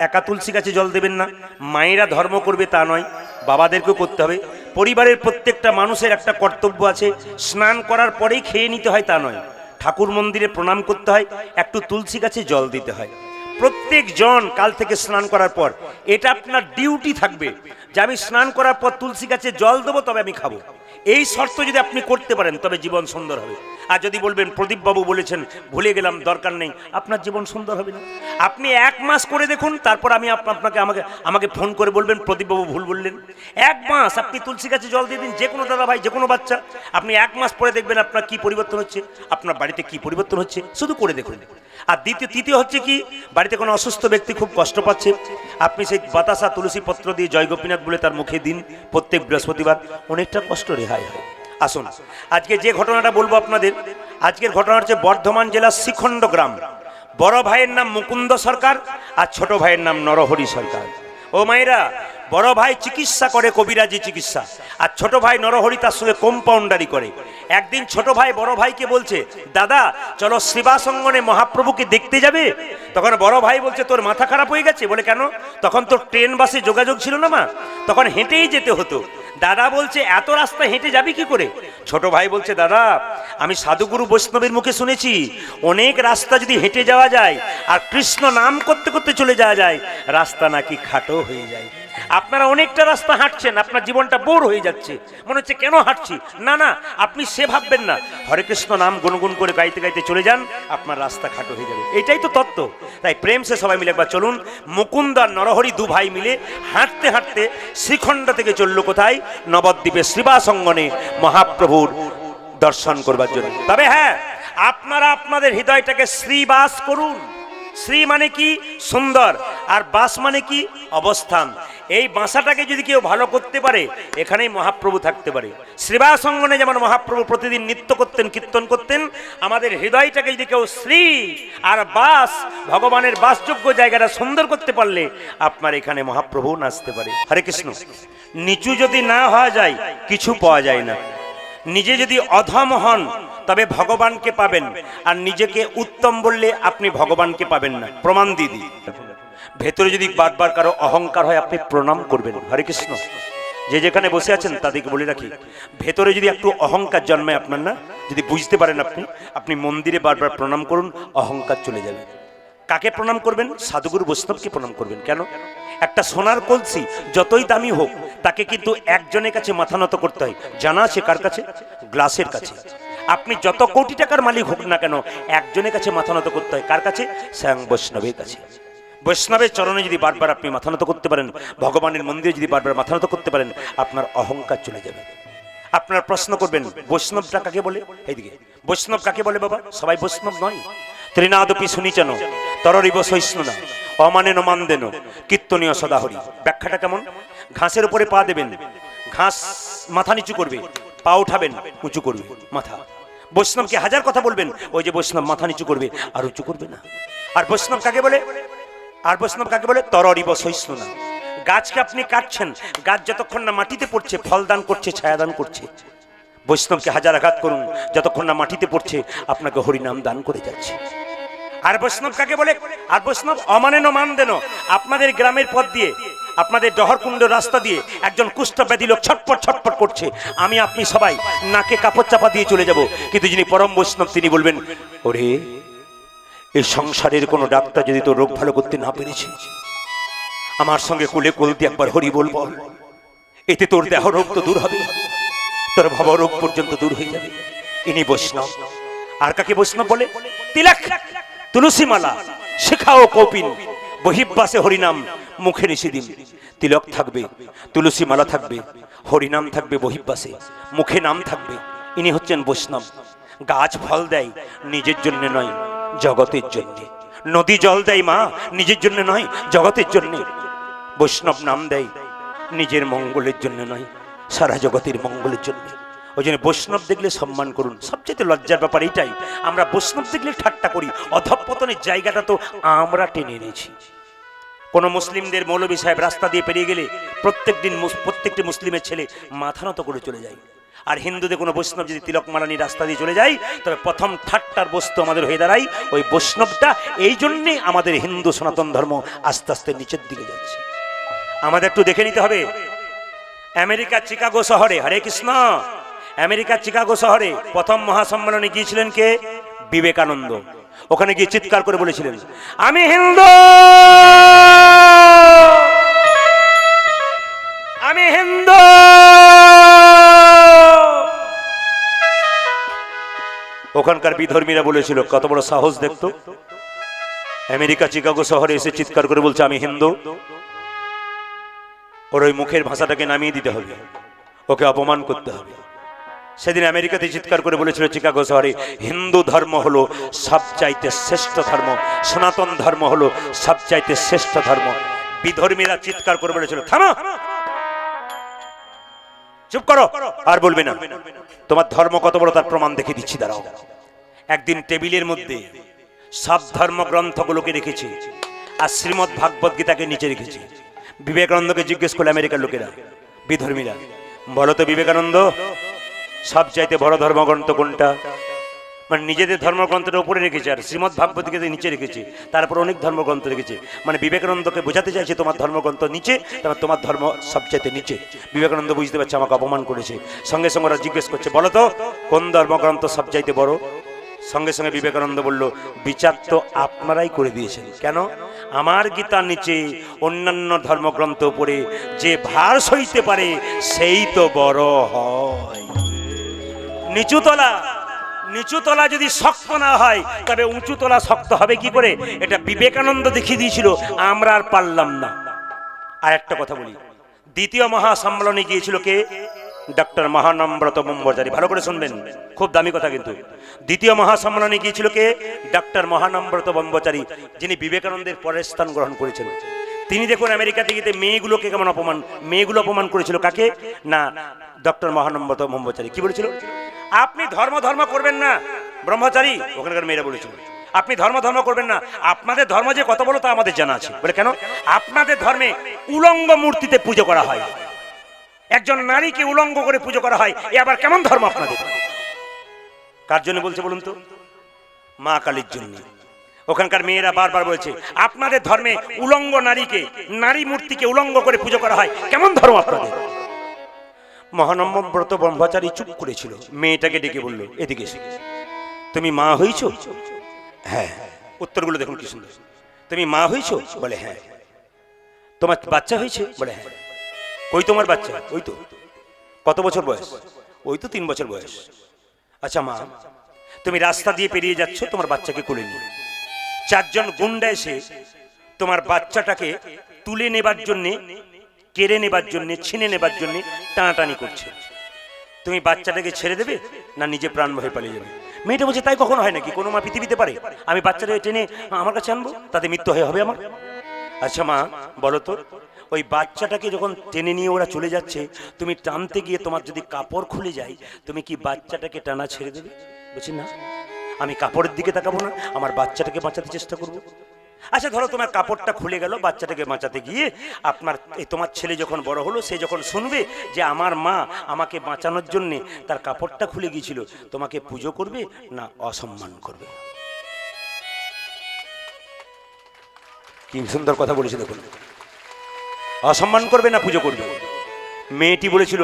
একা তুলসী গাছে জল দেবেন না, মায়েরা ধর্ম করবে তা নয়, বাবাদেরকেও করতে হবে। পরিবারের প্রত্যেকটা মানুষের একটা কর্তব্য আছে, স্নান করার পরেই খেয়ে নিতে হয় তা নয়, ঠাকুর মন্দিরে প্রণাম করতে হয়, একটু তুলসী গাছে জল দিতে হয়। প্রত্যেক জন কাল থেকে স্নান করার পর এটা আপনার ডিউটি থাকবে যে আমি স্নান করার পর তুলসী গাছে জল দেবো, তবে আমি খাবো। এই শর্ত যদি আপনি করতে পারেন তবে জীবন সুন্দর হবে। আর যদি বলবেন প্রদীপ বাবু বলেছেন ভুলে গেলাম দরকার নেই, আপনার জীবন সুন্দর হবে না। আপনি 1 মাস করে দেখুন, তারপর আমি আপনাকে আমাকে ফোন করে বলবেন প্রদীপ বাবু ভুল বললেন। 1 মাস আপনি তুলসী গাছে জল দিয়ে দিন, যে কোনো দাদা ভাই, যে কোনো বাচ্চা, আপনি 1 মাস পরে দেখবেন আপনার কি পরিবর্তন হচ্ছে, আপনার বাড়িতে কি পরিবর্তন হচ্ছে, শুধু করে দেখুন। আর তৃতীয় হচ্ছে কি, বাড়িতে কোনো অসুস্থ ব্যক্তি খুব কষ্ট পাচ্ছে, আপনি সেই বাতাসা তুলসী পত্র দিয়ে জয় গোপীনাথ বলে তার মুখে দিন প্রত্যেক বৃহস্পতিবার, অনেকটা কষ্ট রেহাই হয়। আসুন আজকে যে ঘটনাটা বলবো আপনাদের, আজকের ঘটনা হচ্ছে বর্ধমান জেলার শিখণ্ড গ্রাম। বড় ভাইয়ের নাম মুকুন্দ সরকার আর ছোট ভাইয়ের নাম নরহরি সরকার। ও মায়েরা, বড় ভাই চিকিৎসা করে, কবিরাজি চিকিৎসা, আর ছোট ভাই নরহরি তার সঙ্গে কম্পাউন্ডারি করে। একদিন ছোট ভাই বড় ভাইকে বলছে, দাদা চলো সেবাসঙ্গনে মহাপ্রভুকে দেখতে যাবে। তখন বড় ভাই বলছে, তোর মাথা খারাপ হয়ে গেছে? বলে কেন? তখন তো ট্রেন বাসে যোগাযোগ ছিল না মা, তখন হেঁটেই যেতে হতো। দাদা বলছে, এত রাস্তা হেঁটে যাবি কি করে? ছোট ভাই বলছে, দাদা আমি সাধুগুরু বৈষ্ণবের মুখে শুনেছি অনেক রাস্তা যদি হেঁটে যাওয়া যায় আর কৃষ্ণ নাম করতে করতে চলে যাওয়া যায়, রাস্তা নাকি খাটো হয়ে যায়। আপনারা অনেকটা রাস্তা হাঁটছেন, আপনার জীবনটা বোর হয়ে যাচ্ছে, মনে হচ্ছে কেন হাঁটছি। না না, আপনি সে ভাববেন না, হরে কৃষ্ণ নাম গুনগুন করে গাইতে গাইতে চলে যান, আপনার রাস্তা খাটো হয়ে যাবে। এটাই তো তত্ত্ব। তাই প্রেম সে সবাই মিলে একবার চলুন। মুকুন্দ আর নরহরি 2 ভাই মিলে হাঁটতে হাঁটতে শ্রীখণ্ড থেকে চলল কোথায়? নবদ্বীপে শ্রীবাসঙ্গনে মহাপ্রভুর দর্শন করবার জন্য। তবে হ্যাঁ, আপনারা আপনাদের হৃদয়টাকে শ্রীবাস করুন। শ্রী মানে কি? সুন্দর, আর বাস মানে কি? অবস্থান। এই বাসাটাকে যদি কেউ ভালো করতে পারে, এখানেই মহাপ্রভু থাকতে পারে। শ্রীবাসঙ্গনে যেমন মহাপ্রভু প্রতিদিন নৃত্য করতেন, কীর্তন করতেন, আমাদের হৃদয়টাকে যদি কেউ শ্রী আর বাস, ভগবানের বাসযোগ্য জায়গাটা সুন্দর করতে পারলে আপনার এখানে মহাপ্রভু নাচতে পারে। হরে কৃষ্ণ। নিচু যদি না হওয়া যায়, কিছু পাওয়া যায় না। নিজে যদি অধম হন তবে ভগবানকে পাবেন, আর নিজেকে উত্তম বললে আপনি ভগবানকে পাবেন না। প্রমাণ দিদি, ভেতরে যদি বারবার কারো অহংকার হয়, আপনি প্রণাম করবেন। হরে কৃষ্ণ। যে যেখানে বসে আছেন তাদেরকে বলে রাখি, ভেতরে যদি একটু অহংকার জন্মায় আপনার, না যদি বুঝতে পারেন আপনি মন্দিরে বারবার প্রণাম করুন, অহংকার চলে যাবে। কাকে প্রণাম করবেন? সাধুগুরু বৈষ্ণবকে প্রণাম করবেন। কেন? একটা সোনার কলসি যতই দামি হোক, তাকে কিন্তু একজনের কাছে মাথা নত করতে হয়। জানা আছে কার কাছে? গ্লাসের কাছে। আপনি যত কোটি টাকার মালিক হোক না কেন, একজনের কাছে মাথা নত করতে হয়। কার কাছে? স্বয়ং বৈষ্ণবের কাছে। বৈষ্ণবের চরণে যদি বারবার আপনি মাথা নত করতে পারেন, ভগবানের মন্দিরে যদি বারবার মাথা নত করতে পারেন, আপনার অহংকার চলে যাবে। আপনারা প্রশ্ন করবেন, বৈষ্ণবটা কাকে বলে? এইদিকে, বৈষ্ণব কাকে বলে বাবা? সবাই বৈষ্ণব নয়। ত্রিনাদপি শুনিচন তররিব সহিষ্ণুনা অমানেন মানদেন কীর্তনীয় সদাহরি। ব্যাখ্যাটা কেমন? ঘাসের উপরে পা দেবেন, ঘাস মাথা নিচু করবে, পা উঠাবেন, উঁচু করবে মাথা। বৈষ্ণবকে হাজার কথা বলবেন, ওই যে বৈষ্ণব মাথা নিচু করবে আর উঁচু করবে না। আর বৈষ্ণব কাকে বলে? তররিব সহিষ্ণুনা। গাছকে আপনি কাটছেন, গাছ যতক্ষণ না মাটিতে পড়ছে ফল দান করছে, ছায়া দান করছে। বৈষ্ণবকে হাজার আঘাত করুন, যতক্ষণ না মাটিতে পড়ছে আপনাকে হরিনাম দান করে যাচ্ছে। আর বৈষ্ণব কাকে বলে? আর বৈষ্ণব অমানেন মানদেন। আপনাদের গ্রামের পথ দিয়ে, আপনাদের ডহরকুণ্ড রাস্তা দিয়ে একজন কুষ্ঠব্যাধি লোক ছটপট ছটপট করছে, আমি আপনি সবাই নাকে কাপড় চাপা দিয়ে চলে যাব, কিন্তু যিনি পরম বৈষ্ণব তিনি বলবেন, ওরে এই সংসারের কোনো ডাক্তার যদি তোর রোগ ভালো করতে না পেরেছে, আমার সঙ্গে কুলে কুল দিয়ে একবার হরি বল বল, এতে তোর দেহ রোগ তো দূর হবে, তোর ভব রোগ পর্যন্ত দূর হয়ে যাবে। ইনি বৈষ্ণব। আর কাকে বৈষ্ণব বলে? তিলক, তুলসী মালা, শিখা ও কৌপিন, বহিব্বাসে হরিনাম, মুখে নিষিদিন। তিলক থাকবে, তুলসী মালা থাকবে, হরিনাম থাকবে বহিব্বাসে, মুখে নাম থাকবে। ইনি হচ্ছেন বৈষ্ণব। গাছ ফল দেয় নিজের জন্য নয়, জগতের জন্য। নদী জল দেয় মা, নিজের জন্য নয়, জগতের জন্য। বৈষ্ণব নাম দেয় নিজের মঙ্গলের জন্য নয়, সারা জগতের মঙ্গলের জন্য। ওই জন্য বৈষ্ণব দেখলে সম্মান করুন। সবচেয়ে লজ্জার ব্যাপার এটাই, আমরা বৈষ্ণব দেখলে ঠাট্টা করি। অধঃপতনের জায়গাটা তো আমরা টেনে এনেছি। কোনো মুসলিমদের মৌলভী সাহেব রাস্তা দিয়ে পেরিয়ে গেলে প্রত্যেকটি মুসলিমের ছেলে মাথা নত করে চলে যায়। আর হিন্দুদের কোনো বৈষ্ণব যদি তিলক মালানি রাস্তা দিয়ে চলে যায়, তবে প্রথম ঠাট্টার বস্তু আমাদের হয়ে দাঁড়ায় ওই বৈষ্ণবটা। এই জন্যে আমাদের হিন্দু সনাতন ধর্ম আস্তে আস্তে নিচের দিকে যাচ্ছে। আমাদের একটু দেখে নিতে হবে। আমেরিকার চিকাগো শহরে, হরে কৃষ্ণ, আমেরিকার চিকাগো শহরে প্রথম মহাসম্মেলনে গিয়েছিলেন কে? বিবেকানন্দ। ওখানে গিয়ে চিৎকার করে বলেছিলেন, আমি হিন্দু, আমি হিন্দু। ওখানকার বিধর্মীরা বলেছিল, কত বড় সাহস দেখতো, আমেরিকা চিকাগো শহরে এসে চিৎকার করে বলছে আমি হিন্দু। ওর ওই মুখের ভাষাটাকে নামিয়ে দিতে হবে, ওকে অপমান করতে হবে। সেদিন আমেরিকাতে চিৎকার করে বলেছিল চিকাগো শহরে, হিন্দু ধর্ম হলো সবচাইতে শ্রেষ্ঠ ধর্ম, সনাতন ধর্ম হলো সবচাইতে শ্রেষ্ঠ ধর্ম। বিধর্মীরা চিৎকার করে বলেছিল, থামো, চুপ করো, আর বলবে না, তোমার ধর্ম কত বড় তার প্রমাণ দেখে দিচ্ছি, দাঁড়াও। একদিন টেবিলের মধ্যে সব ধর্মগ্রন্থগুলোকে রেখেছে আর শ্রীমদ্ ভাগবত গীতাকে নিচে রেখেছে। বিবেকানন্দকে জিজ্ঞেস করলে আমেরিকার লোকেরা, বিধর্মীরা, বলো তো বিবেকানন্দ, সবচাইতে বড় ধর্মগ্রন্থ কোনটা? মানে নিজেদের ধর্মগ্রন্থের উপরে রেখেছে আর শ্রীমদ্ ভাগবত গীতা নিচে রেখেছে, তারপর অনেক ধর্মগ্রন্থ রেখেছে। মানে বিবেকানন্দকে বোঝাতে চাইছে তোমার ধর্মগ্রন্থ নিচে, তারপর তোমার ধর্ম সবচাইতে নিচে। বিবেকানন্দ বুঝতে পারছে আমাকে অপমান করেছে। সঙ্গে সঙ্গে ওরা জিজ্ঞেস করছে, বলো তো কোন ধর্মগ্রন্থ সবচাইতে বড়? সঙ্গে সঙ্গে বিবেকানন্দ বলল, বিচার তো আপনারাই করে দিয়েছেন। কেন? আমার গীতার নিচে অন্যান্য ধর্মগ্রন্থ উপরে যে ভার সইতে পারে সেই তো বড় হয়। নিচুতলা যদি শক্ত না হয়, তবে উঁচুতলা শক্ত হবে কি করে? এটা বিবেকানন্দ দেখিয়ে দিয়েছিল, আমরা আর পারলাম না। আর একটা কথা বলি, দ্বিতীয় মহাসম্মেলনে গিয়েছিল কে? ডক্টর মহানম্রত ব্রহ্মচারী। ভালো করে শুনবেন, খুব দামি কথা কিন্তু। দ্বিতীয় মহাসম্মেলনে গিয়েছিল কে? ডক্টর মহানম্রত ব্রহ্মচারী, যিনি বিবেকানন্দের পরের স্থান গ্রহণ করেছেন। তিনি দেখুন আমেরিকাতে গিয়ে মেয়েগুলোকে কেমন অপমান, মেয়েগুলো অপমান করেছিল কাকে? না, ডক্টর মহানম্রত ব্রহ্মচারী। কি বলেছিল? আপনি ধর্ম করবেন না ব্রহ্মচারী, ওখানকার মেয়েরা বলেছিল, আপনি ধর্ম করবেন না, আপনাদের ধর্ম যে কত বড় তা আমাদের জানা আছে। বলে কেন? আপনাদের ধর্মে উলঙ্গ মূর্তিতে পুজো করা হয়, একজন নারীকে উলঙ্গ করে পুজো করা হয়, এ আবার কেমন ধর্ম আপনাদের? কার জন্য বলছে বলুন তো? মা কালীর জন্য। ওখানকার মেয়েরা বারবার বলছে, আপনাদের ধর্মে উলঙ্গ নারী মূর্তিকে উলঙ্গ করে পুজো করা হয়, কেমন ধর্ম আপনাদের? মহানম্রত ব্রহ্মচারী চুপ করেছিল। মেয়েটাকে ডেকে বলল, এদিকে এসে, তুমি মা হইছো? হ্যাঁ। উত্তরগুলো দেখুন কি সুন্দর। তুমি মা হইছো? বলে হ্যাঁ। তোমার বাচ্চা হয়েছে? বলে হ্যাঁ। ওই তোমার বাচ্চা? ওই তো। কত বছর বয়স? ওই তো 3 বছর বয়স। আচ্ছা মা, তুমি রাস্তা দিয়ে পেরিয়ে যাচ্ছ তোমার বাচ্চাকে কোলে নিয়ে, 4 জন গুন্ডা এসে তোমার বাচ্চাটাকে তুলে নেবার জন্যে, কেড়ে নেবার জন্যে, ছিনে নেবার জন্যে টানাটানি করছে। তুমি বাচ্চাটাকে ছেড়ে দেবে না নিজে প্রাণ ভয়ে পালিয়ে যাবে? মেয়েটা বলছে, তাই কখনো হয় নাকি? কোনো মা পৃথিবীতে পারে আমি বাচ্চাটাকে টেনে আমার কাছে আনবো, তাতে মৃত্যু হবে আমার? আচ্ছা মা বলো তো, ওই বাচ্চাটাকে যখন টেনে নিয়ে ওরা চলে যাচ্ছে, তুমি টানতে গিয়ে তোমার যদি কাপড় খুলে যায়, তুমি কি বাচ্চাটাকে টানা ছেড়ে দেবে? বলছি না, আমি কাপড়ের দিকে তাকাবো না, আমার বাচ্চাটাকে বাঁচাতে চেষ্টা করবো। আচ্ছা ধরো তোমার কাপড়টা খুলে গেল, বাচ্চাটাকে বাঁচাতে গিয়ে তোমার ছেলে যখন বড় হলো, সে যখন শুনবে যে আমার মা আমাকে বাঁচানোর জন্য তার কাপড়টা খুলে গিয়েছিল, তোমাকে পুজো করবে না অসম্মান করবে? কি সুন্দর কথা বলেছে দেখুন। অসম্মান করবে না পুজো করবে? মেয়েটি বলেছিল,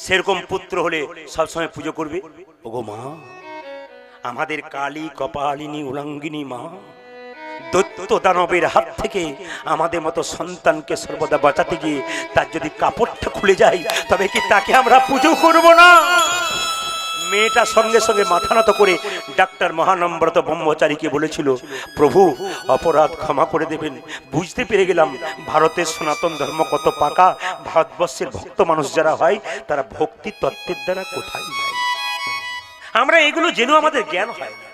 সেরকম পুত্র হলে সবসময় পুজো করবে। ওগো মা, আমাদের কালী কপালিনী উলঙ্গিনী মা, দৈত্য দানবের হাত থেকে আমাদের মতো সন্তানকে সর্বদা বাঁচাতে গিয়ে তার যদি কাপড়টা খুলে যায়, তবে কি তাকে আমরা পুজো করব না? মেয়েটা সঙ্গে সঙ্গে মাথা নত করে ডাক্তার মহানম্রত ব্রহ্মচারীকে বলেছিল, প্রভু অপরাধ ক্ষমা করে দেবেন, বুঝতে পেরে গেলাম ভারতের সনাতন ধর্ম কত পাকা, ভারতবর্ষের ভক্ত মানুষ যারা হয় তারা ভক্তি তত্ত্বের দ্বারা কোথায় যায়, আমরা এগুলো জেনেও আমাদের জ্ঞান হয় না।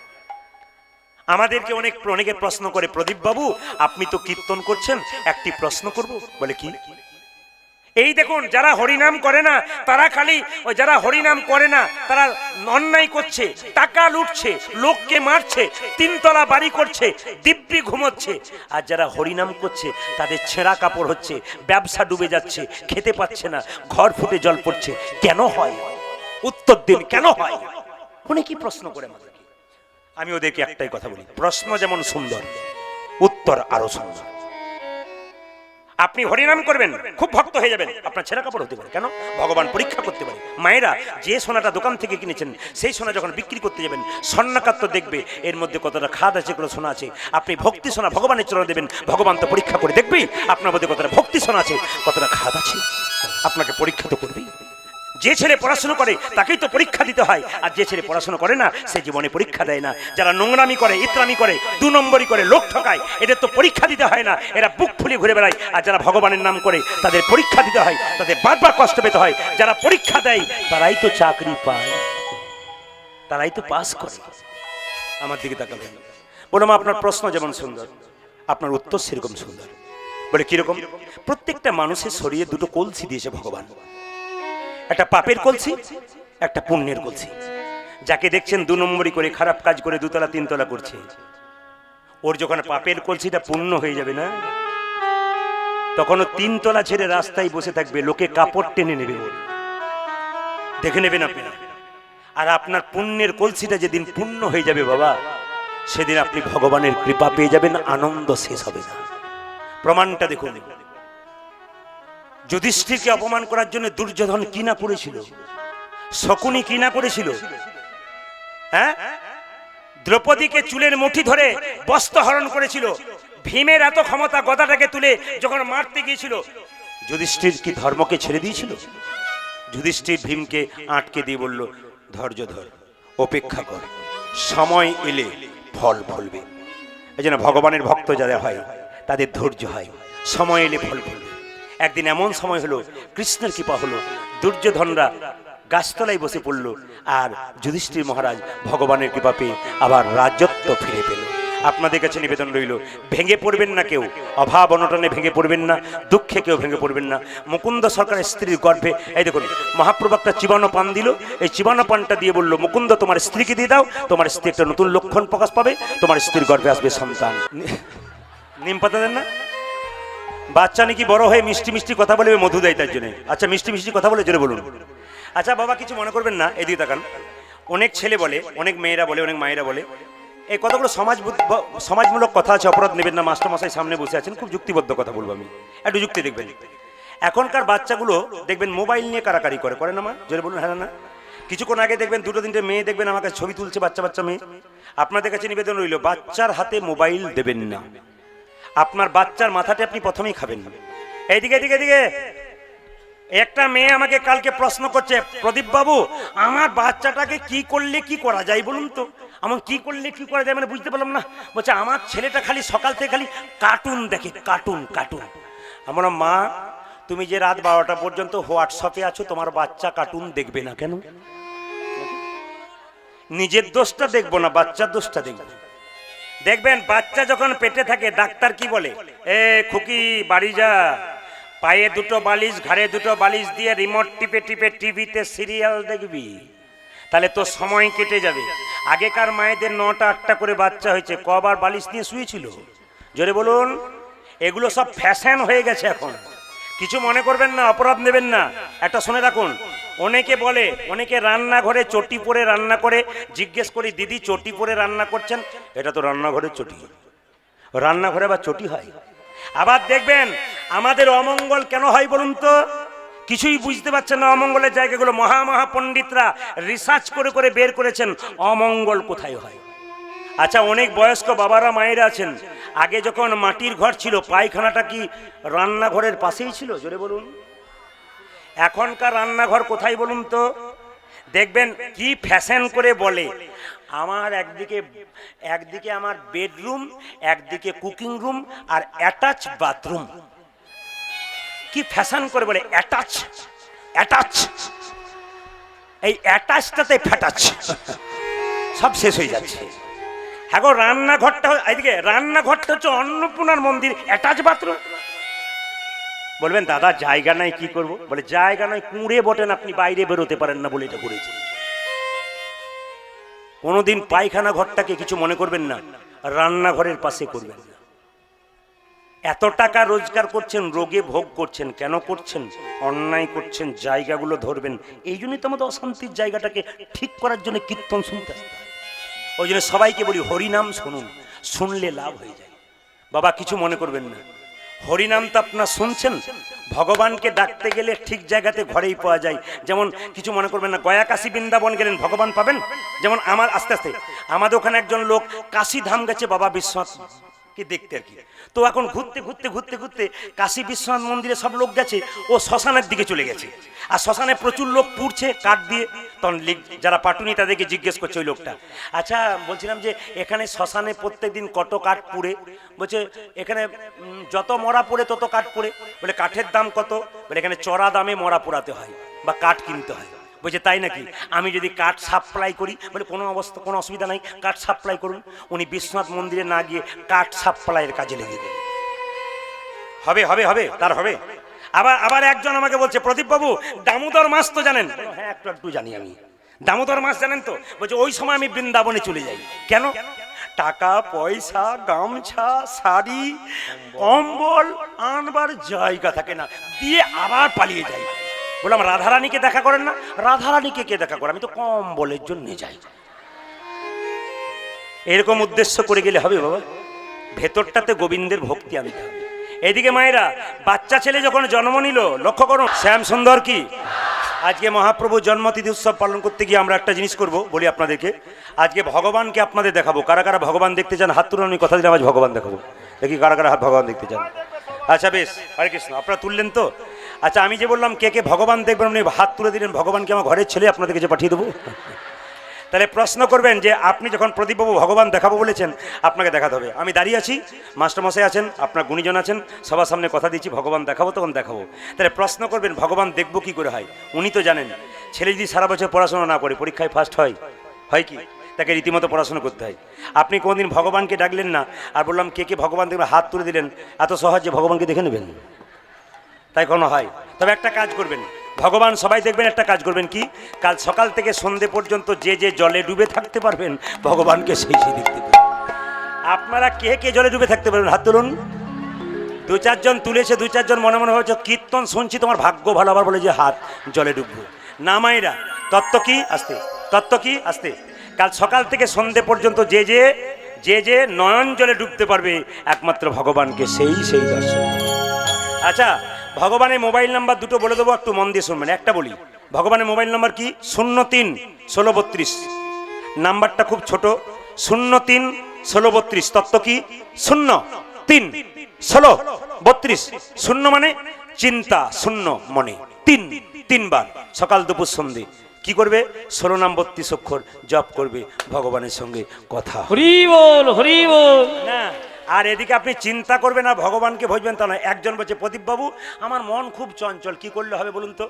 আমাদেরকে অনেকে প্রশ্ন করে, প্রদীপ বাবু আপনি তো কীর্তন করছেন, একটি প্রশ্ন করব। বলে কি? এই দেখুন, যারা হরিনাম করে না তারা খালি ওই, যারা হরিনাম করে না তারা অন্যায় করছে, টাকা লুটছে, লোককে মারছে, তিনতলা বাড়ি করছে, দিব্যি ঘুমোচ্ছে। আর যারা হরিনাম করছে তাদের ছেঁড়া কাপড় হচ্ছে, ব্যবসা ডুবে যাচ্ছে, খেতে পাচ্ছে না, ঘর ফুটে জল পড়ছে। কেন হয়? উত্তর দিন, কেন হয়? অনেকেই প্রশ্ন করে আমাদেরকে। আমি ওদেরকে একটাই কথা বলি, প্রশ্ন যেমন সুন্দর, উত্তর আরো সুন্দর। আপনি হরিনাম করবেন, খুব ভক্ত হয়ে যাবেন, আপনার ছেঁড়া কাপড় হতে পারে। কেন? ভগবান পরীক্ষা করতে পারে। মায়েরা, যে সোনাটা দোকান থেকে কিনেছেন সেই সোনা যখন বিক্রি করতে যাবেন, স্বর্ণকার তো দেখবে এর মধ্যে কতটা খাদ আছে, কোনো সোনা আছে। আপনি ভক্তি সোনা ভগবানের চরণে দেবেন, ভগবান তো পরীক্ষা করে দেখবেই আপনার মধ্যে কতটা ভক্তি সোনা আছে, কতটা খাদ আছে। আপনাকে পরীক্ষা তো করবেই। যে ছেলে পড়াশোনা করে তাকেই তো পরীক্ষা দিতে হয়, আর যে ছেলে পড়াশোনা করে না সে জীবনে পরীক্ষা দেয় না। যারা নোংরামি করে, ইতরামি করে, 2 নম্বরই করে, লোক ঠকায়, এদের তো পরীক্ষা দিতে হয় না, এরা বুক ফুলে ঘুরে বেড়ায়। আর যারা ভগবানের নাম করে তাদের পরীক্ষা দিতে হয়, তাদের বারবার কষ্ট পেতে হয়। যারা পরীক্ষা দেয় তারাই তো চাকরি পায়, তারাই তো পাস করে। আমার দিকে তাকাবেন, বললাম আপনার প্রশ্ন যেমন সুন্দর, আপনার উত্তর সেরকম সুন্দর। বলে কিরকম? প্রত্যেকটা মানুষের শরীরে 2টো কলসি দিয়েছে ভগবান, একটা পাপের কলসি, একটা পুণ্যের কলসি। যাকে দেখছেন 2 নম্বরই করে, খারাপ কাজ করে 2 তলা 3 তলা করছে, ওর যখন পাপের কলসিটা পূর্ণ হয়ে যাবে না, তখন ও 3 তলা ছেড়ে রাস্তায় বসে থাকবে, লোকে কাপড় টেনে নেবে, দেখে নেবেন আপনি। আর আপনার পুণ্যের কলসিটা যেদিন পূর্ণ হয়ে যাবে বাবা, সেদিন আপনি ভগবানের কৃপা পেয়ে যাবেন, আনন্দ শেষ হবে না। প্রমাণটা দেখুন, যুধিষ্ঠিরকে অপমান করার জন্য দুর্যোধন কি না করেছিল, শকুনি কি না করেছিল। হ্যাঁ, দ্রৌপদীকে চুলের মুঠি ধরে বস্ত্র হরণ করেছিল। ভীমের এত ক্ষমতা, গদাটাকে তুলে যখন মারতে গিয়েছিল, যুধিষ্ঠির কি ধর্মকে ছেড়ে দিয়েছিল? যুধিষ্ঠির ভীমকে আটকে দিয়ে বলল, ধৈর্য ধর, অপেক্ষা কর, সময় এলে ফল ফলবে। এই জন্য ভগবানের ভক্ত যারা হয় তাদের ধৈর্য হয়, সময় এলে ফল ফলবে। একদিন এমন সময় হলো, কৃষ্ণের কৃপা হলো, দুর্যোধনরা গাছতলায় বসে পড়ল, আর যুধিষ্ঠির মহারাজ ভগবানের কৃপা পেয়ে আবার রাজত্ব ফিরে পেল। আপনাদের কাছে নিবেদন রইল, ভেঙে পড়বেন না কেউ, অভাব অনটনে ভেঙে পড়বেন না, দুঃখে কেউ ভেঙে পড়বেন না। মুকুন্দ সরকারের স্ত্রীর গর্ভে, এই দেখুন মহাপ্রভু একটা চিবানো পান দিল, এই চিবানো পানটা দিয়ে বলল, মুকুন্দ তোমার স্ত্রীকে দিয়ে দাও, তোমার স্ত্রী একটা নতুন লক্ষণ প্রকাশ পাবে, তোমার স্ত্রীর গর্ভে আসবে সন্তান। নিম পাতা দেন না, বাচ্চা নাকি বড় হয়ে মিষ্টি মিষ্টি কথা বলবে, মধু দেয় তার জন্য। আচ্ছা, মিষ্টি মিষ্টি কথা বলে জোরে বলুন। আচ্ছা বাবা, কিছু মনে করবেন না, এদিকে তাকান। অনেক ছেলে বলে, অনেক মেয়েরা বলে, অনেক মায়েরা বলে, এই কতগুলো সমাজমূলক কথা আছে, অপরাধ নেবেন না, মাস্টারমশাই সামনে বসে আছেন, খুব যুক্তিবদ্ধ কথা বলবো আমি, একটু যুক্তি দেখবেন। এখনকার বাচ্চাগুলো দেখবেন মোবাইল নিয়ে কারাকারি করে না মা, জোরে বলুন হ্যাঁ না। কিছুক্ষণ আগে দেখবেন 2-3টে মেয়ে দেখবেন আমাকে ছবি তুলছে, বাচ্চা বাচ্চা মেয়ে। আপনাদের কাছে নিবেদন রইল, বাচ্চার হাতে মোবাইল দেবেন না। আপনার বাচ্চার মাথাটা আপনি প্রথমেই খাবেন। এইদিকে এদিকে এদিকে একটা মেয়ে আমাকে কালকে প্রশ্ন করছে, প্রদীপ বাবু আমার বাচ্চাটাকে কি করলে কি করা যায় বলুন তো। আমার কি করলে কি করা যায় মানে বুঝতে পারলাম না। বলছে আমার ছেলেটা খালি সকাল থেকে খালি কার্টুন দেখে, কার্টুন কার্টুন। আমার মা, তুমি যে রাত 12টা পর্যন্ত হোয়াটসঅ্যাপে আছো, তোমার বাচ্চা কার্টুন দেখবে না কেন? নিজের দোষটা দেখবো না, বাচ্চার দোষটা দেখবো। দেখবেন বাচ্চা যখন পেটে থাকে, ডাক্তার কি বলে, এ খুকি বাড়ি যা, পায়ে 2টো বালিশ, ঘাড়ে 2টো বালিশ দিয়ে রিমোট টিপে টিপে টিভিতে সিরিয়াল দেখবি, তাহলে তো সময় কেটে যাবে। আগেকার মায়েদের 9টা 8টা করে বাচ্চা হয়েছে, কবার বালিশ নিয়ে শুয়েছিল জোরে বলুন। এগুলো সব ফ্যাশন হয়ে গেছে এখন, কিছু মনে করবেন না, অপরাধ নেবেন না। একটা শুনে রাখুন, অনেকে বলে, অনেকে রান্নাঘরে চটি পরে রান্না করে, জিজ্ঞেস করি দিদি চটি পরে রান্না করছেন, এটা তো রান্নাঘরের চটি, রান্নাঘরে আবার চটি হয়। আবার দেখবেন আমাদের অমঙ্গল কেন হয় বলুন তো, কিছুই বুঝতে পারছেন না। অমঙ্গলের জায়গাগুলো মহা পণ্ডিতরা রিসার্চ করে করে বের করেছেন অমঙ্গল কোথায় হয়। আচ্ছা, অনেক বয়স্ক বাবারা মায়েরা আছেন, আগে যখন মাটির ঘর ছিল, পায়খানাটা কি রান্নাঘরের পাশেই ছিল জোরে বলুন? এখনকার রান্নাঘর কোথায় বলুন তো? দেখবেন কি ফ্যাশন করে বলে, আমার একদিকে আমার বেডরুম, একদিকে কুকিং রুম, আর অ্যাটাচ বাথরুম। কি ফ্যাশন করে বলে, অ্যাটাচ অ্যাটাচ, এই অ্যাটাচটাতে ফ্যাটাচ, সব শেষ হয়ে যাচ্ছে। হ্যাঁ গো, রান্নাঘরটা, এদিকে রান্নাঘরটা হচ্ছে অন্নপূর্ণার মন্দির, অ্যাটাচ বাথরুম। বলবেন দাদা জায়গা নাই কি করব? বলে জায়গা নাই কুঁড়ে বটেন, আপনি বাইরে বেরোতে পারেন না বলে এটা করেছে। কোনোদিন পায়খানা ঘরটাকে কিছু মনে করবেন না, রান্নাঘরের পাশে করবেন না। এত টাকা রোজগার করছেন, রোগে ভোগ করছেন, কেন করছেন? অন্যায় করছেন, জায়গাগুলো ধরবেন। এই জন্যই তো আমাদের অশান্তির জায়গাটাকে ঠিক করার জন্য কীর্তন শুনতে আসতে হয়। ওই জন্য সবাইকে বলি হরিনাম শুনুন, শুনলে লাভ হয়ে যায়। বাবা কিছু মনে করবেন না, হরিনাম তো আপনার শুনছেন, ভগবানকে ডাকতে গেলে ঠিক জায়গাতে ঘরেই পাওয়া যায়। যেমন কিছু মনে করবেন না, গয়া কাশী বৃন্দাবন গেলেন ভগবান পাবেন। যেমন আমার আস্তে আস্তে আমাদের ওখানে একজন লোক কাশী ধাম গেছে বাবা বিশ্বনাথ কি দেখতে আর কি। তো এখন ঘুরতে ঘুরতে ঘুরতে ঘুরতে কাশী বিশ্বনাথ মন্দিরে সব লোক গেছে, ও শ্মশানের দিকে চলে গেছে। আর শ্মশানে প্রচুর লোক পুড়ছে কাঠ দিয়ে। তখন যারা পাটুনি তাদেরকে জিজ্ঞেস করছে ওই লোকটা, আচ্ছা বলছিলাম যে এখানে শ্মশানে প্রত্যেকদিন কত কাঠ পুড়ে? বলছে এখানে যত মরা পড়ে তত কাঠ পুড়ে। বলে কাঠের দাম কত? বলে এখানে চড়া দামে মরা পোড়াতে হয় বা কাঠ কিনতে হয়। বলছে তাই নাকি? আমি যদি কাঠ সাপ্লাই করি? বলে কোনো অবস্থা, কোনো অসুবিধা নাই, কাঠ সাপ্লাই করুন। উনি বিশ্বনাথ মন্দিরে না গিয়ে কাঠ সাপ্লাইয়ের কাজে লেগে গেলেন। হবে হবে হবে, তার হবে। আবার একজন আমাকে বলছে, প্রদীপ বাবু দামোদর মাস তো জানেন? হ্যাঁ একটু একটু জানি আমি। দামোদর মাস জানেন তো? বলছে ওই সময় আমি বৃন্দাবনে চলে যাই। কেন? টাকা পয়সা, গামছা, শাড়ি, কম্বল আনবার জায়গা থাকে না, দিয়ে আবার পালিয়ে যাই। বললাম রাধারানীকে দেখা করেন না? রাধারানীকে কে দেখা করে? আমি তো কম্বলের জন্য যাই। এরকম উদ্দেশ্য করে গেলে হবে বাবা? ভেতরটাতে গোবিন্দের ভক্তি আনতে হবে। এদিকে মায়েরা, বাচ্চা ছেলে যখন জন্ম নিল, লক্ষ্য করুন শ্যাম সুন্দর কি আজকে মহাপ্রভু জন্মতিথি উৎসব পালন করতে গিয়ে আমরা একটা জিনিস করব, বলি আপনাদেরকে। আজকে ভগবানকে আপনাদের দেখাবো। কারা কারা ভগবান দেখতে চান হাত তুলুন। আমি কথা দিলাম আজ ভগবান দেখাবো। দেখি কারা কারা হাত ভগবান দেখতে চান। আচ্ছা বেশ, হরে কৃষ্ণ। আপনারা তুললেন তো? আচ্ছা আমি যে বললাম কে কে ভগবান দেখবেন, আপনি হাত তুলে দিলেন। ভগবানকে আমার ঘরের ছেলে আপনাদের কাছে পাঠিয়ে দেবো। তাহলে প্রশ্ন করবেন যে আপনি যখন প্রদীপবাবু ভগবান দেখাবো বলেছেন, আপনাকে দেখাতে হবে। আমি দাঁড়িয়ে আছি, মাস্টারমশাই আছেন, আপনার গুণীজন আছেন, সবার সামনে কথা দিচ্ছি ভগবান দেখাবো, তখন দেখাবো। তাহলে প্রশ্ন করবেন ভগবান দেখবো কি করে হয়? উনি তো জানেন ছেলে যদি সারা বছর পড়াশোনা না করে পরীক্ষায় ফার্স্ট হয়, হয় কি? তাকে রীতিমতো পড়াশোনা করতে হয়। আপনি কোনোদিন ভগবানকে ডাকলেন না, আর বললাম কে কে ভগবান দেখবেন হাত তুলে দিলেন, এত সহজে ভগবানকে দেখে নেবেন? তাই কোনো হয়? তবে একটা কাজ করবেন, ভগবান সবাই দেখবেন, একটা কাজ করবেন কি, কাল সকাল থেকে সন্ধে পর্যন্ত যে যে জলে ডুবে থাকতে পারবেন ভগবানকে সেই সেই দেখতে পাবেন। আপনারা কে কে জলে ডুবে থাকতে পারবেন হাত তুলুন। দু চারজন তুলেছে, দু চারজন মনে মনে হয়েছে কীর্তন শুনছি তোমার ভাগ্য ভালো, আবার বলে যে হাত জলে ডুববো না। মায়েরা তত্ত্ব কি আসতে, তত্ত্ব কি আসতে, কাল সকাল থেকে সন্ধে পর্যন্ত যে যে যে যে নয়ন জলে ডুবতে পারবে একমাত্র ভগবানকে সেই সেই দর্শন। আচ্ছা ভগবানের মোবাইল নাম্বার দুটো বলে দেবো, একটু মন দিয়ে শুনবেন। একটা বলি, ভগবানের মোবাইল নাম্বার কি? 03-1632। নাম্বারটা খুব ছোট, 03-1632। তত্ত্ব কি? 03-1632। শূন্য মানে চিন্তা, শূন্য মনে, তিনবার সকাল দুপুর সন্ধে কি করবে? 16 নাম 32 অক্ষর জপ করবে, ভগবানের সঙ্গে কথা। হরি বল, হরি বল না। আর এদিকে আপনি চিন্তা করবেন আর ভগবানকে ভজবেন তা নয়। একজন বলছে প্রদীপবাবু আমার মন খুব চঞ্চল, কি করলে হবে বলুন তো?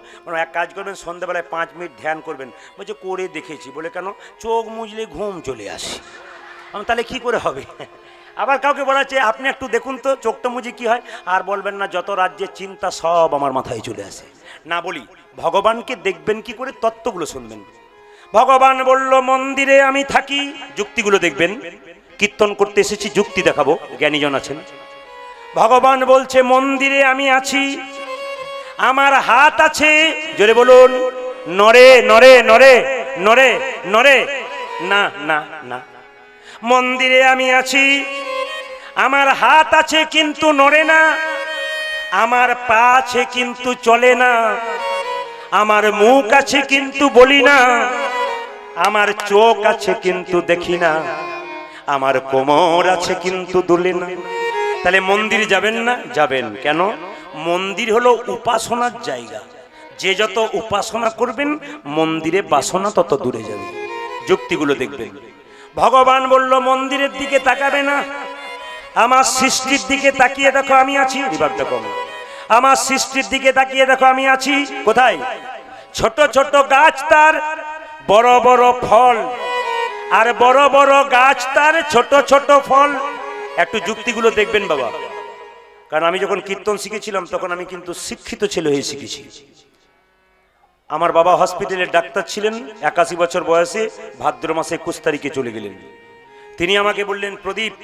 এক কাজ করবেন, সন্ধ্যাবেলায় 5 মিনিট ধ্যান করবেন। বলছে করে দেখেছি। বলে কেন? চোখ মুজলে ঘুম চলে আসে। আমি তাহলে কি করে হবে? আবার কাউকে বলা হচ্ছে আপনি একটু দেখুন তো চোখটা মুজি কি হয়, আর বলবেন না যত রাজ্যের চিন্তা সব আমার মাথায় চলে আসে। না বলি ভগবানকে দেখবেন কি করে? তত্ত্বগুলো শুনবেন। ভগবান বলল মন্দিরে আমি থাকি, যুক্তিগুলো দেখবেন। কীর্তন করতে এসেছি, যুক্তি দেখাবো, জ্ঞানীজন আছেন। ভগবান বলছে মন্দিরে আমি আছি, আমার হাত আছে, জোরে বলুন, নরে নরে নরে নরে নরে না না না। মন্দিরে আমি আছি, আমার হাত আছে কিন্তু নড়ে না, আমার পা আছে কিন্তু চলে না, আমার মুখ আছে কিন্তু বলি না, আমার চোখ আছে কিন্তু দেখি না, আমার কোমর আছে কিন্তু দুলে না। তাহলে মন্দির যাবেন না? যাবেন। কেন? মন্দির হলো উপাসনার জায়গা। যে যত উপাসনা করবেন মন্দিরে বাসনা তত দূরে যাবে। যুক্তিগুলো দেখবেন। ভগবান বলল মন্দিরের দিকে তাকাবে না, আমার সৃষ্টির দিকে তাকিয়ে দেখো আমি আছি। আমার সৃষ্টির দিকে তাকিয়ে দেখো আমি আছি। কোথায়? ছোট ছোট গাছ তার বড় বড় ফল, আর বড় বড় গাছ তার ছোট ছোট ফল। একটু যুক্তিগুলো দেখবেন বাবা। কারণ আমি যখন কীর্তন শিখেছিলাম তখন আমি কিন্তু শিক্ষিত ছেলে হয়ে শিখেছি। আমার বাবা হসপিটালের ডাক্তার ছিলেন, 81 বছর বয়সে ভাদ্র মাসে 21 তারিখে চলে গেলেন। তিনি আমাকে বললেন, প্রদীপ,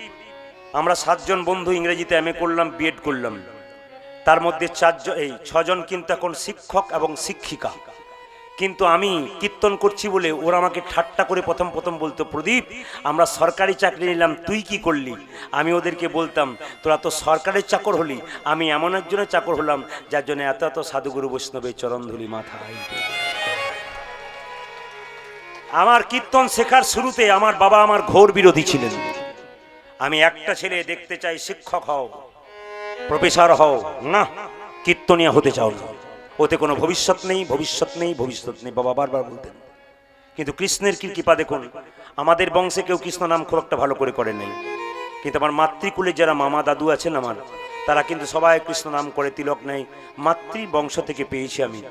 আমরা 7 জন বন্ধু ইংরেজিতে এমএ করলাম, বিএড করলাম, তার মধ্যে 6 জন কিন্তু এখন শিক্ষক এবং শিক্ষিকা, কিন্তু আমি কীর্তন করছি বলে ওরা আমাকে ঠাট্টা করে প্রথম বলতো, প্রদীপ আমরা সরকারি চাকরি নিলাম, তুই কি করলি? আমি ওদেরকে বলতাম, তোরা তো সরকারের চাকর হলি, আমি এমন একজনের চাকর হলাম যার জন্য এত এত সাধুগুরু বৈষ্ণবের চরণধুলি মাথায়। আমার কীর্তন শেখার শুরুতে আমার বাবা আমার ঘোর বিরোধী ছিলেন। আমি একটা ছেলে দেখতে চাই শিক্ষক হও, প্রফেসর হও, না কীর্তনিয়া হতে চাও না, ওতে কোনো ভবিষ্যৎ নেই, ভবিষ্যৎ নেই, ভবিষ্যৎ নেই, বাবা বারবার বলতেন। কিন্তু কৃষ্ণের কি কৃপা দেখুন, আমাদের বংশে কেউ কৃষ্ণ নাম খুব একটা ভালো করে নাই, কিন্তু আমার মাতৃকুলে যারা মামা দাদু আছেন আমার, তারা কিন্তু সবাই কৃষ্ণ নাম করে, তিলক নেয়, মাতৃবংশ থেকে পেয়েছি আমি।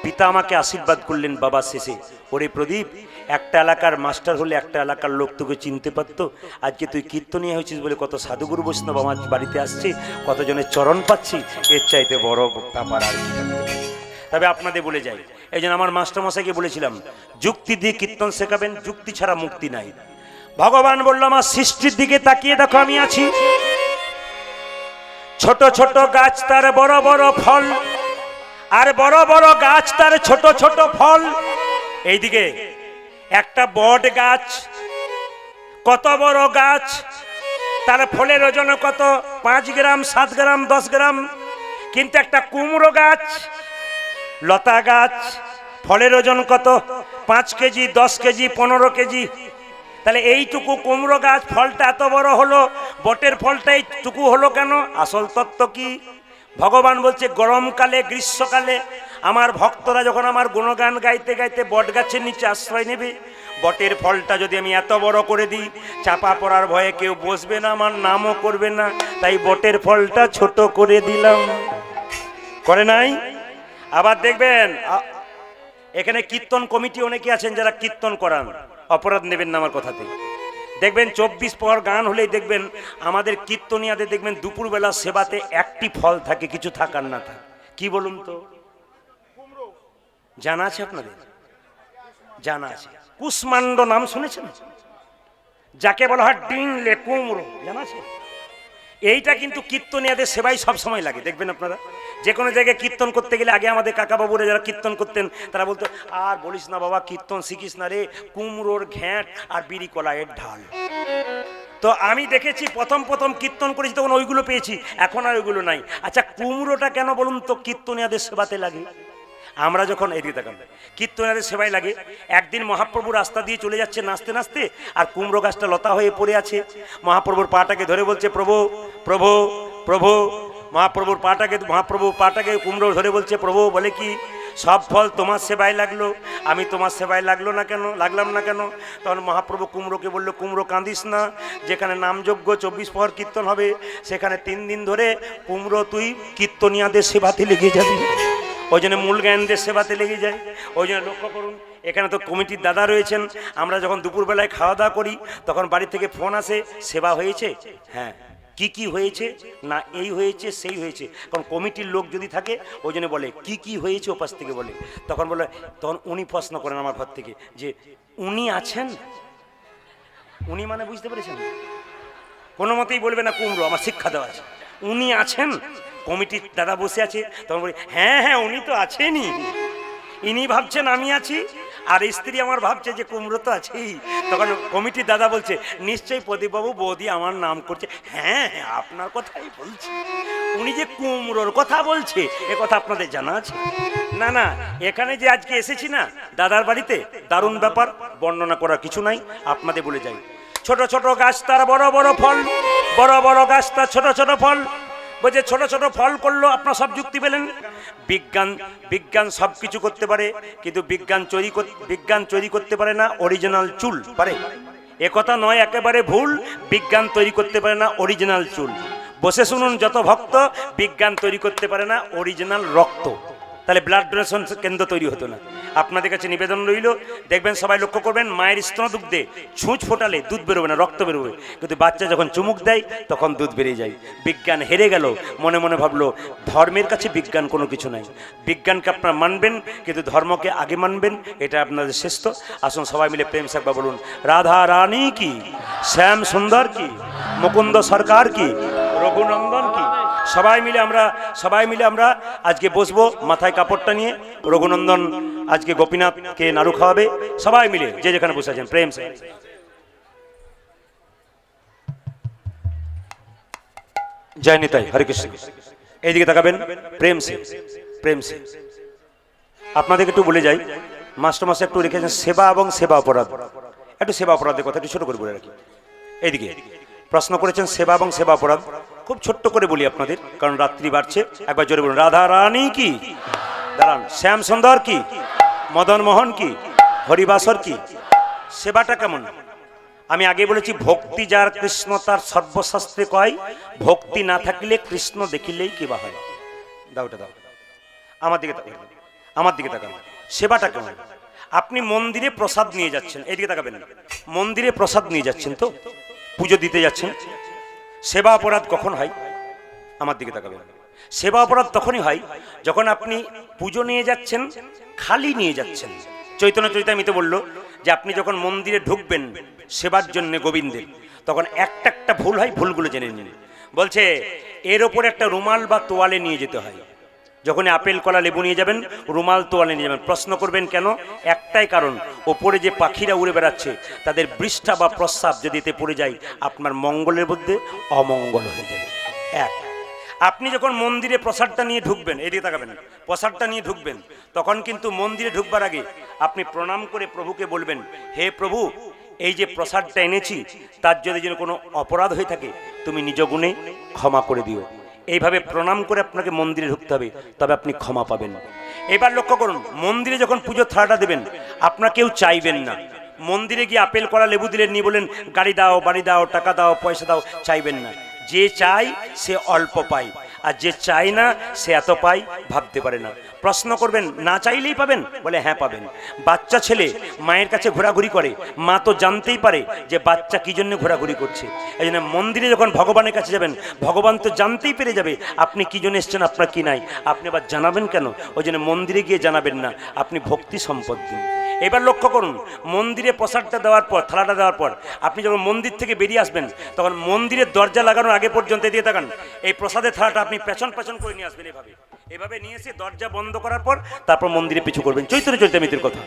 পিতা আমাকে আশীর্বাদ করলেন বাবা শেষে, ওরে প্রদীপ, একটা এলাকার মাস্টার হলে একটা এলাকার লোক তোকে চিনতে পারতো, আজকে তুই কীর্তনীয় হয়েছিস বলে কত সাধুগুরু বৈষ্ণব আমার বাড়িতে আসছে, কতজনের চরণ পাচ্ছি, এর চাইতে বড় ব্যাপার আর কি থাকতে পারে। তবে আপনাদের বলে যাই, এই জন্য আমার মাস্টারমশাইকে বলেছিলাম, যুক্তি দিয়ে কীর্তন শেখাবেন, যুক্তি ছাড়া মুক্তি নাই। ভগবান বলল, আমার সৃষ্টির দিকে তাকিয়ে দেখো আমি আছি, ছোট ছোট গাছ তার বড় বড় ফল, আর বড় বড় গাছ তার ছোট ছোট ফল। এইদিকে একটা বট গাছ, কত বড় গাছ, তার ফলের ওজন কত, 5 গ্রাম, 7 গ্রাম, 10 গ্রাম। কিন্তু একটা কুমড়ো গাছ, লতা গাছ, ফলের ওজন কত, 5 কেজি, 10 কেজি, 15 কেজি। তাহলে এইটুকু কুমড়ো গাছ ফলটা এত বড় হলো, বটের ফলটা এইটুকু হলো কেন? আসল তত্ত্ব কি? ভগবান বলছে, গরমকালে, গ্রীষ্মকালে আমার ভক্তরা যখন আমার গুণগান গাইতে গাইতে বট গাছের নিচে আশ্রয় নেবে, বটের ফলটা যদি আমি এত বড় করে দিই, চাপা পড়ার ভয়ে কেউ বসবে না, আমার নামও করবে না, তাই বটের ফলটা ছোট করে দিলাম। করে নাই? আবার দেখবেন এখানে কীর্তন কমিটি অনেকে আছেন যারা কীর্তন করান, অপরাধ নেবেন না আমার কথাতে। দেখবেন 24 পর গান হলেই দেখবেন আমাদের কীর্তনিয়াদের দেখবেন দুপুরবেলা সেবাতে একটি ফল থাকে, কিছু থাকার না থাকে। কি বলুন তো? জানা আছে আপনাদের? জানা আছে। কুষ্মাণ্ড নাম শুনেছেন? যাকে বলা হয় ডিংলে কুমড়ো, জানা আছে? এইটা কিন্তু কীর্তনিয়াদের সেবাই সব সময় লাগে। দেখবেন আপনারা যে কোনো জায়গায় কীর্তন করতে গেলে আগে আমাদের কাকা বাবুরা যারা কীর্তন করতেন তারা বলতো, আর বলিস না বাবা, কীর্তন শিখিস না রে, কুমড়োর ঘ্যাঁট আর বিড়ি কলাইয়ের ঢাল। তো আমি দেখেছি প্রথম কীর্তন করেছি তখন ওইগুলো পেয়েছি, এখন আর ওইগুলো নাই। আচ্ছা, কুমড়োটা কেন বলুন তো কীর্তনিয়াদের সেবাতে লাগে? আমরা যখন এদিকে দেখান কীর্তনিয়াদের সেবায় লাগে, একদিন মহাপ্রভু রাস্তা দিয়ে চলে যাচ্ছে নাচতে নাচতে, আর কুমড়ো গাছটা লতা হয়ে পড়ে আছে। মহাপ্রভুর পাটাকে ধরে বলছে, প্রভু প্রভু প্রভু। মহাপ্রভু পাটাকে কুমড়ো ধরে বলছে, প্রভু বলে কি, সব ফল তোমার সেবায় লাগলো, আমি তোমার সেবায় লাগলাম না কেন? তখন মহাপ্রভু কুমড়োকে বললো, কুমড়ো কাঁদিস না, যেখানে নামযজ্ঞ 24 প্রহর কীর্তন হবে সেখানে 3 দিন ধরে কুমড়ো তুই কীর্তনিয়াদের সেবাতে লেগে যাবি। ওই জন্য মূল জ্ঞানদের সেবাতে লেগে যায়। ওই জন্য লক্ষ্য করুন, এখানে তো কমিটির দাদা রয়েছেন, আমরা যখন দুপুরবেলায় খাওয়া দাওয়া করি তখন বাড়ি থেকে ফোন আসে, সেবা হয়েছে? হ্যাঁ। কি হয়েছে? না এই হয়েছে সেই হয়েছে। কারণ কমিটির লোক যদি থাকে ওই জন্য বলে কি হয়েছে, ওপাশ থেকে বলে। তখন উনি প্রশ্ন করেন আমার ঘর থেকে যে উনি আছেন? উনি মানে বুঝতে পেরেছেন? কোনো মতেই বলবে না কুমড়ো, আমার শিক্ষা দেওয়া আছে। উনি আছেন? কমিটির দাদা বসে আছে, তখন বলি হ্যাঁ উনি তো আছেনই। ইনি ভাবছেন আমি আছি, আর স্ত্রী আমার ভাবছে যে কুমড়ো তো আছেই। তখন কমিটির দাদা বলছে, নিশ্চয়ই প্রদীপবাবু বৌদি আমার নাম করছে। হ্যাঁ আপনার কথাই বলছে, উনি যে কুমড়োর কথা বলছে এ কথা আপনাদের জানা আছে? না, এখানে যে আজকে এসেছি না দাদার বাড়িতে, দারুণ ব্যাপার, বর্ণনা করার কিছু নাই, আপনাদের বলে যাই। ছোট ছোট গাছ তার বড় বড় ফল, বড় বড় গাছ তার ছোট ছোট ফল। বলছে ছোট ছোট ফল করলো, আপনার সব যুক্তি পেলেন। বিজ্ঞান সব কিছু করতে পারে, কিন্তু বিজ্ঞান তৈরি করতে পারে না অরিজিনাল চুল। পারে? একথা নয়, একেবারে ভুল। বিজ্ঞান তৈরি করতে পারে না অরিজিনাল চুল। বসে শুনুন যত ভক্ত, বিজ্ঞান তৈরি করতে পারে না অরিজিনাল রক্ত। তাহলে ব্লাড ডোনেশন কেন্দ্র তৈরি হতো না। আপনাদের কাছে নিবেদন রইল, দেখবেন সবাই লক্ষ্য করবেন, মায়ের স্তনদুগ্ধে ছুঁচ ফোটালে দুধ বেরোবে না, রক্ত বেরোবে, কিন্তু বাচ্চা যখন চুমুক দেয় তখন দুধ বেরিয়ে যায়। বিজ্ঞান হেরে গেল, মনে মনে ভাবলো ধর্মের কাছে বিজ্ঞান কোনো কিছু নাই। বিজ্ঞানকে আপনারা মানবেন, কিন্তু ধর্মকে আগে মানবেন, এটা আপনাদের শ্রেষ্ঠ। আসুন সবাই মিলে প্রেম সাকবা বলুন, রাধা রানী কি, শ্যাম সুন্দর কি, মুকুন্দ সরকার কি, রঘুনন্দন কি। সবাই মিলে আমরা আজকে বসবো মাথায় কাপড়টা নিয়ে। রঘুনন্দন আজকে গোপীনাথকে নাড়ু খাওয়াবে। সবাই মিলে যে যেখানে বসে আছেন প্রেম সে। জয় নিতাই, হরে কৃষ্ণ। এইদিকে তাকাবেন, প্রেম সে, প্রেম সে। আপনাদেরকে একটু বলে যাই, মাস্টার মাসে একটু রেখেছেন সেবা এবং সেবা অপরাধ। একটু সেবা অপরাধের কথা একটু ছোট করে বলে রাখি। এইদিকে প্রশ্ন করেছেন সেবা এবং সেবা অপরাধ, খুব ছোট্ট করে বলি আপনাদের, কারণ রাত্রি বাড়ছে। একবার জোরে বলুন, রাধা রানী কি, দাঁড়ান, শ্যাম সুন্দর কি, মদন মোহন কি, হরিবাসর কি। সেবাটা কেমন? আমি আগে বলেছি, ভক্তি যার কৃষ্ণ তার সর্বশাস্ত্রে কয়, ভক্তি না থাকলে কৃষ্ণ দেখিলেই কিবা হয়। দাওটা দাও, আমার দিকে তাকান, আমার দিকে তাকান। সেবাটা কেমন? আপনি মন্দিরে প্রসাদ নিয়ে যাচ্ছেন, এইদিকে তাকাবেন, মন্দিরে প্রসাদ নিয়ে যাচ্ছেন, তো পুজো দিতে যাচ্ছেন। সেবা অপরাধ কখন হয়? আমার দিকে তাকাবেন। সেবা অপরাধ তখনই হয় যখন আপনি পুজো নিয়ে যাচ্ছেন, খালি নিয়ে যাচ্ছেন। চৈতন্য চরিতামৃতে বললো যে আপনি যখন মন্দিরে ঢুকবেন সেবার জন্য গোবিন্দের, তখন একটা একটা ভুল হয়, ভুলগুলো জেনে নিন। বলছে এর ওপরে একটা রুমাল বা তোয়ালে নিয়ে যেতে হয়। যখন আপেল কলা লেবু নিয়ে যাবেন, রুমাল তোয়ালে নিয়ে যাবেন। প্রশ্ন করবেন কেন? একটাই কারণ, ওপরে যে পাখিরা উড়ে বেড়াচ্ছে তাদের বৃষ্ঠা বা প্রস্রাব যদি এতে পড়ে যায়, আপনার মঙ্গলের মধ্যে অমঙ্গল হয়ে যাবে। এক, আপনি যখন মন্দিরে প্রসাদটা নিয়ে ঢুকবেন, এদিকে তাকাবেন, প্রসাদটা নিয়ে ঢুকবেন, তখন কিন্তু মন্দিরে ঢুকবার আগে আপনি প্রণাম করে প্রভুকে বলবেন, হে প্রভু, এই যে প্রসাদটা এনেছি তার যদি যেন কোনো অপরাধ হয়ে থাকে তুমি নিজ গুণে ক্ষমা করে দিও। এইভাবে প্রণাম করে আপনাকে মন্দিরে ঢুকতে হবে, তবে আপনি ক্ষমা পাবেন। এবার লক্ষ্য করুন, মন্দিরে যখন পুজোর থালাটা দেবেন, আপনার কেউ চাইবেন না। মন্দিরে গিয়ে আপেল কলা লেবু দিলেন, নিয়ে বলেন গাড়ি দাও, বাড়ি দাও, টাকা দাও, পয়সা দাও, চাইবেন না। যে চায় সে অল্প পায়, আর যে চায় না সে এত পায় ভাবতে পারে না। প্রশ্ন করবেন, না চাইলেই পাবেন? বলে হ্যাঁ পাবেন। বাচ্চা ছেলে মায়ের কাছে ঘোরাঘুরি করে, মা তো জানতেই পারে যে বাচ্চা কি জন্য ঘোরাঘুরি করছে। এই জন্য মন্দিরে যখন ভগবানের কাছে যাবেন, ভগবান তো জানতেই পেরে যাবে আপনি কি জন্য এসছেন, আপনার কি নাই, আপনি আবার জানাবেন কেন? ওই জন্য মন্দিরে গিয়ে জানাবেন না, আপনি ভক্তি সম্পদ দিন। এবার লক্ষ্য করুন, মন্দিরে প্রসাদটা দেওয়ার পর, থালাটা দেওয়ার পর আপনি যখন মন্দির থেকে বেরিয়ে আসবেন, তখন মন্দিরের দরজা লাগানোর আগে পর্যন্ত দিয়ে তাকান, এই প্রসাদের থালাটা আপনি পেছন পেছন করে নিয়ে আসবেন। এভাবে এভাবে নিয়ে এসে দরজা বন্ধ করার পর তারপর মন্দিরে পিছু করবেন। চৈতন্য চরিতামৃতের কথা।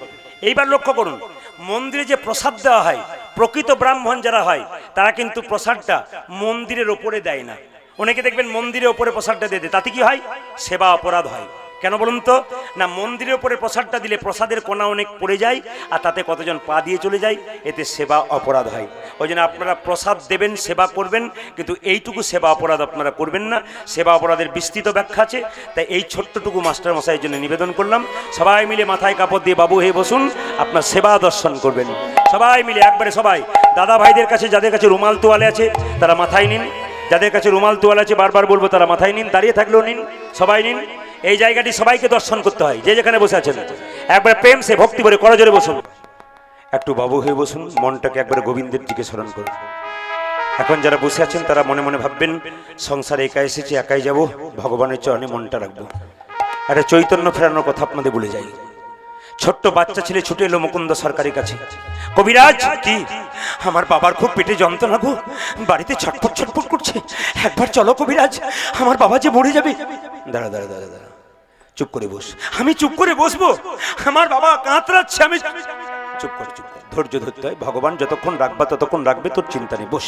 এইবার লক্ষ্য করুন, মন্দিরে যে প্রসাদ দেওয়া হয়, প্রকৃত ব্রাহ্মণ যারা হয় তারা কিন্তু প্রসাদটা মন্দিরের ওপরে দেয় না। অনেকে দেখবেন মন্দিরের ওপরে প্রসাদটা দিয়ে দেয়, তাতে কি হয়? সেবা অপরাধ হয়। কেন বলুন তো? না, মন্দিরের উপরে প্রসাদটা দিলে প্রসাদের কোনা অনেক পড়ে যায়, আর তাতে কতজন পা দিয়ে চলে যায়, এতে সেবা অপরাধ হয়। ওই জন্য আপনারা প্রসাদ দেবেন, সেবা করবেন, কিন্তু এইটুকু সেবা অপরাধ আপনারা করবেন না। সেবা অপরাধের বিস্তৃত ব্যাখ্যা আছে, তাই এই ছোট্টটুকু মাস্টার মশাইয়ের জন্য নিবেদন করলাম। সবাই মিলে মাথায় কাপড় দিয়ে বাবু হয়ে বসুন, আপনার সেবা দর্শন করবেন। সবাই মিলে একবারে সবাই, দাদা ভাইদের কাছে যাদের কাছে রুমাল তোয়ালে আছে তারা মাথায় নিন, যাদের কাছে রুমাল তোয়ালে আছে বারবার বলবো তারা মাথায় নিন, দাঁড়িয়ে থাকলেও নিন, সবাই নিন। এই জায়গাটি সবাইকে দর্শন করতে হয়, যে যেখানে বসে আছেন একবার প্রেম সে ভক্তি করে করজোরে বসুন। একটু বাবু হয়ে বসুন, মনটাকে একবার গোবিন্দের দিকে স্মরণ করুন। এখন যারা বসে আছেন তারা মনে মনে ভাববেন, সংসারে একা এসেছি, একাই যাব, ভগবানের চরণে মনটা রাখবো। একটা চৈতন্য ফেরানোর কথা আপনাদের বলে যাই। ছোট্ট বাচ্চা ছেলে ছুটে এলো মুকুন্দ সরকারের কাছে। কবিরাজ, কি? আমার বাবার খুব পেটে যন্ত্রণা গো, বাড়িতে ছটফট ছটফট করছে, একবার চলো কবিরাজ, আমার বাবা যে মরে যাবে। দাঁড়া দাঁড়া দাঁড়া দাঁড়া, চুপ করে বস। আমি চুপ করে বসবো? আমার বাবা কাঁতরাচ্ছে, আমি চুপ কর, চুপ কর, ধৈর্য ধরতে হয়। ভগবান যতক্ষণ রাখবা ততক্ষণ রাখবে, তোর চিন্তা নেই, বস।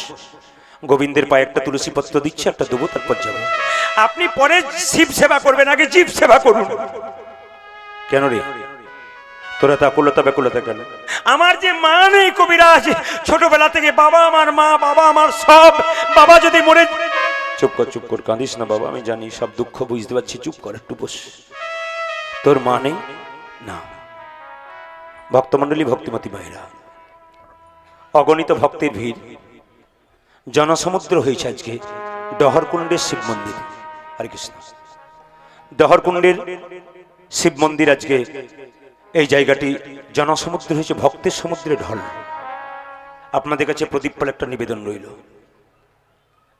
গোবিন্দের পায়ে একটা তুলসী পত্র দিচ্ছে, একটা দেবো, তারপর যাবো। আপনি পরে শিব সেবা করবেন, আগে জীব সেবা করুন। কেন রে, তোরা তা কুলতা ব্যাকুলতা কেন? আমার যে মা নেই কবিরাজ, ছোটবেলা থেকে বাবা আমার মা, বাবা আমার সব। বাবা যদি মরে... চুপ কর, চুপ কর, কাঁদিস না বাবা, আমি জানি সব দুঃখ বুঝতে পারছি, চুপ কর, একটু বস। তোর মা নেই না? ভক্তমণ্ডলী, ভক্তিমতী ভাইরা, অগণিত ভক্তের ভিড়, জনসমুদ্র হয়েছে আজকে ডহরকুণ্ডের শিব মন্দির। হরে কৃষ্ণ। ডহরকুণ্ডের শিব মন্দির আজকে এই জায়গাটি জনসমুদ্র হয়েছে, ভক্তের সমুদ্রে ঢল। আপনাদের কাছে প্রদীপ পাল একটা নিবেদন রইল,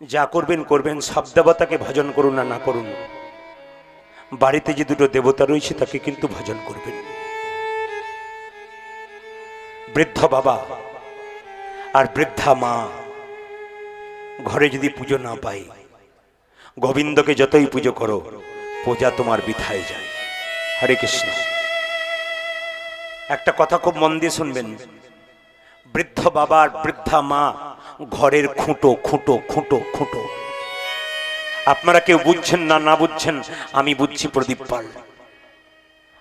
যা করবেন করবেন, সব দেবতাকে ভজন করুন না করুন, বাড়িতে যে দুটো দেবতা রয়েছে তাকে কিন্তু ভজন করবেন। বৃদ্ধ বাবা আর বৃদ্ধা মা ঘরে যদি পুজো না পাই, গোবিন্দকে যতই পুজো করো পূজা তোমার বৃথায় যায়। হরে কৃষ্ণ। একটা কথা খুব মন দিয়ে শুনবেন, বৃদ্ধ বাবা আর বৃদ্ধা মা ঘরের খুঁটো খুঁটো খুঁটো খুঁটো। আপনারা কেউ বুঝছেন না, না বুঝছেন, আমি বুঝছি প্রদীপ পাল।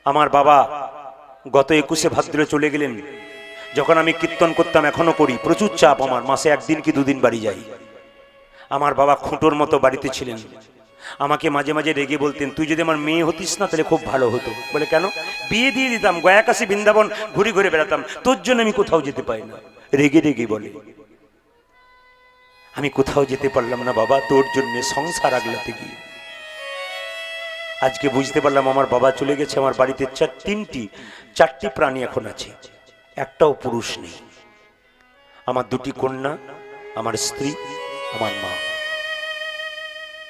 আমার বাবা গত 21শে ভাদ্র চলে গেলেন। যখন আমি কীর্তন করতাম, এখনো করি, প্রচুর চাপ আমার, মাসে একদিন কি দুদিন বাড়ি যাই। আমার বাবা খুঁটোর মতো বাড়িতে ছিলেন। আমাকে মাঝে মাঝে রেগে বলতেন, তুই যদি আমার মেয়ে হতিস না তাহলে খুব ভালো হতো। বলে কেন? বিয়ে দিয়ে দিতাম, গয়া কাশী বৃন্দাবন ঘুরে ঘুরে বেড়াতাম, তোর জন্য আমি কোথাও যেতে পারি না। রেগে রেগে বলে, আমি কোথাও যেতে পারলাম না বাবা তোর জন্য, সংসার আগলাতে গিয়ে। আজকে বুঝতে পারলাম আমার বাবা চলে গেছে, আমার বাড়িতে চারটি প্রাণী এখন আছে, একটাও পুরুষ নেই। আমার দুটি কন্যা, আমার স্ত্রী, আমার মা।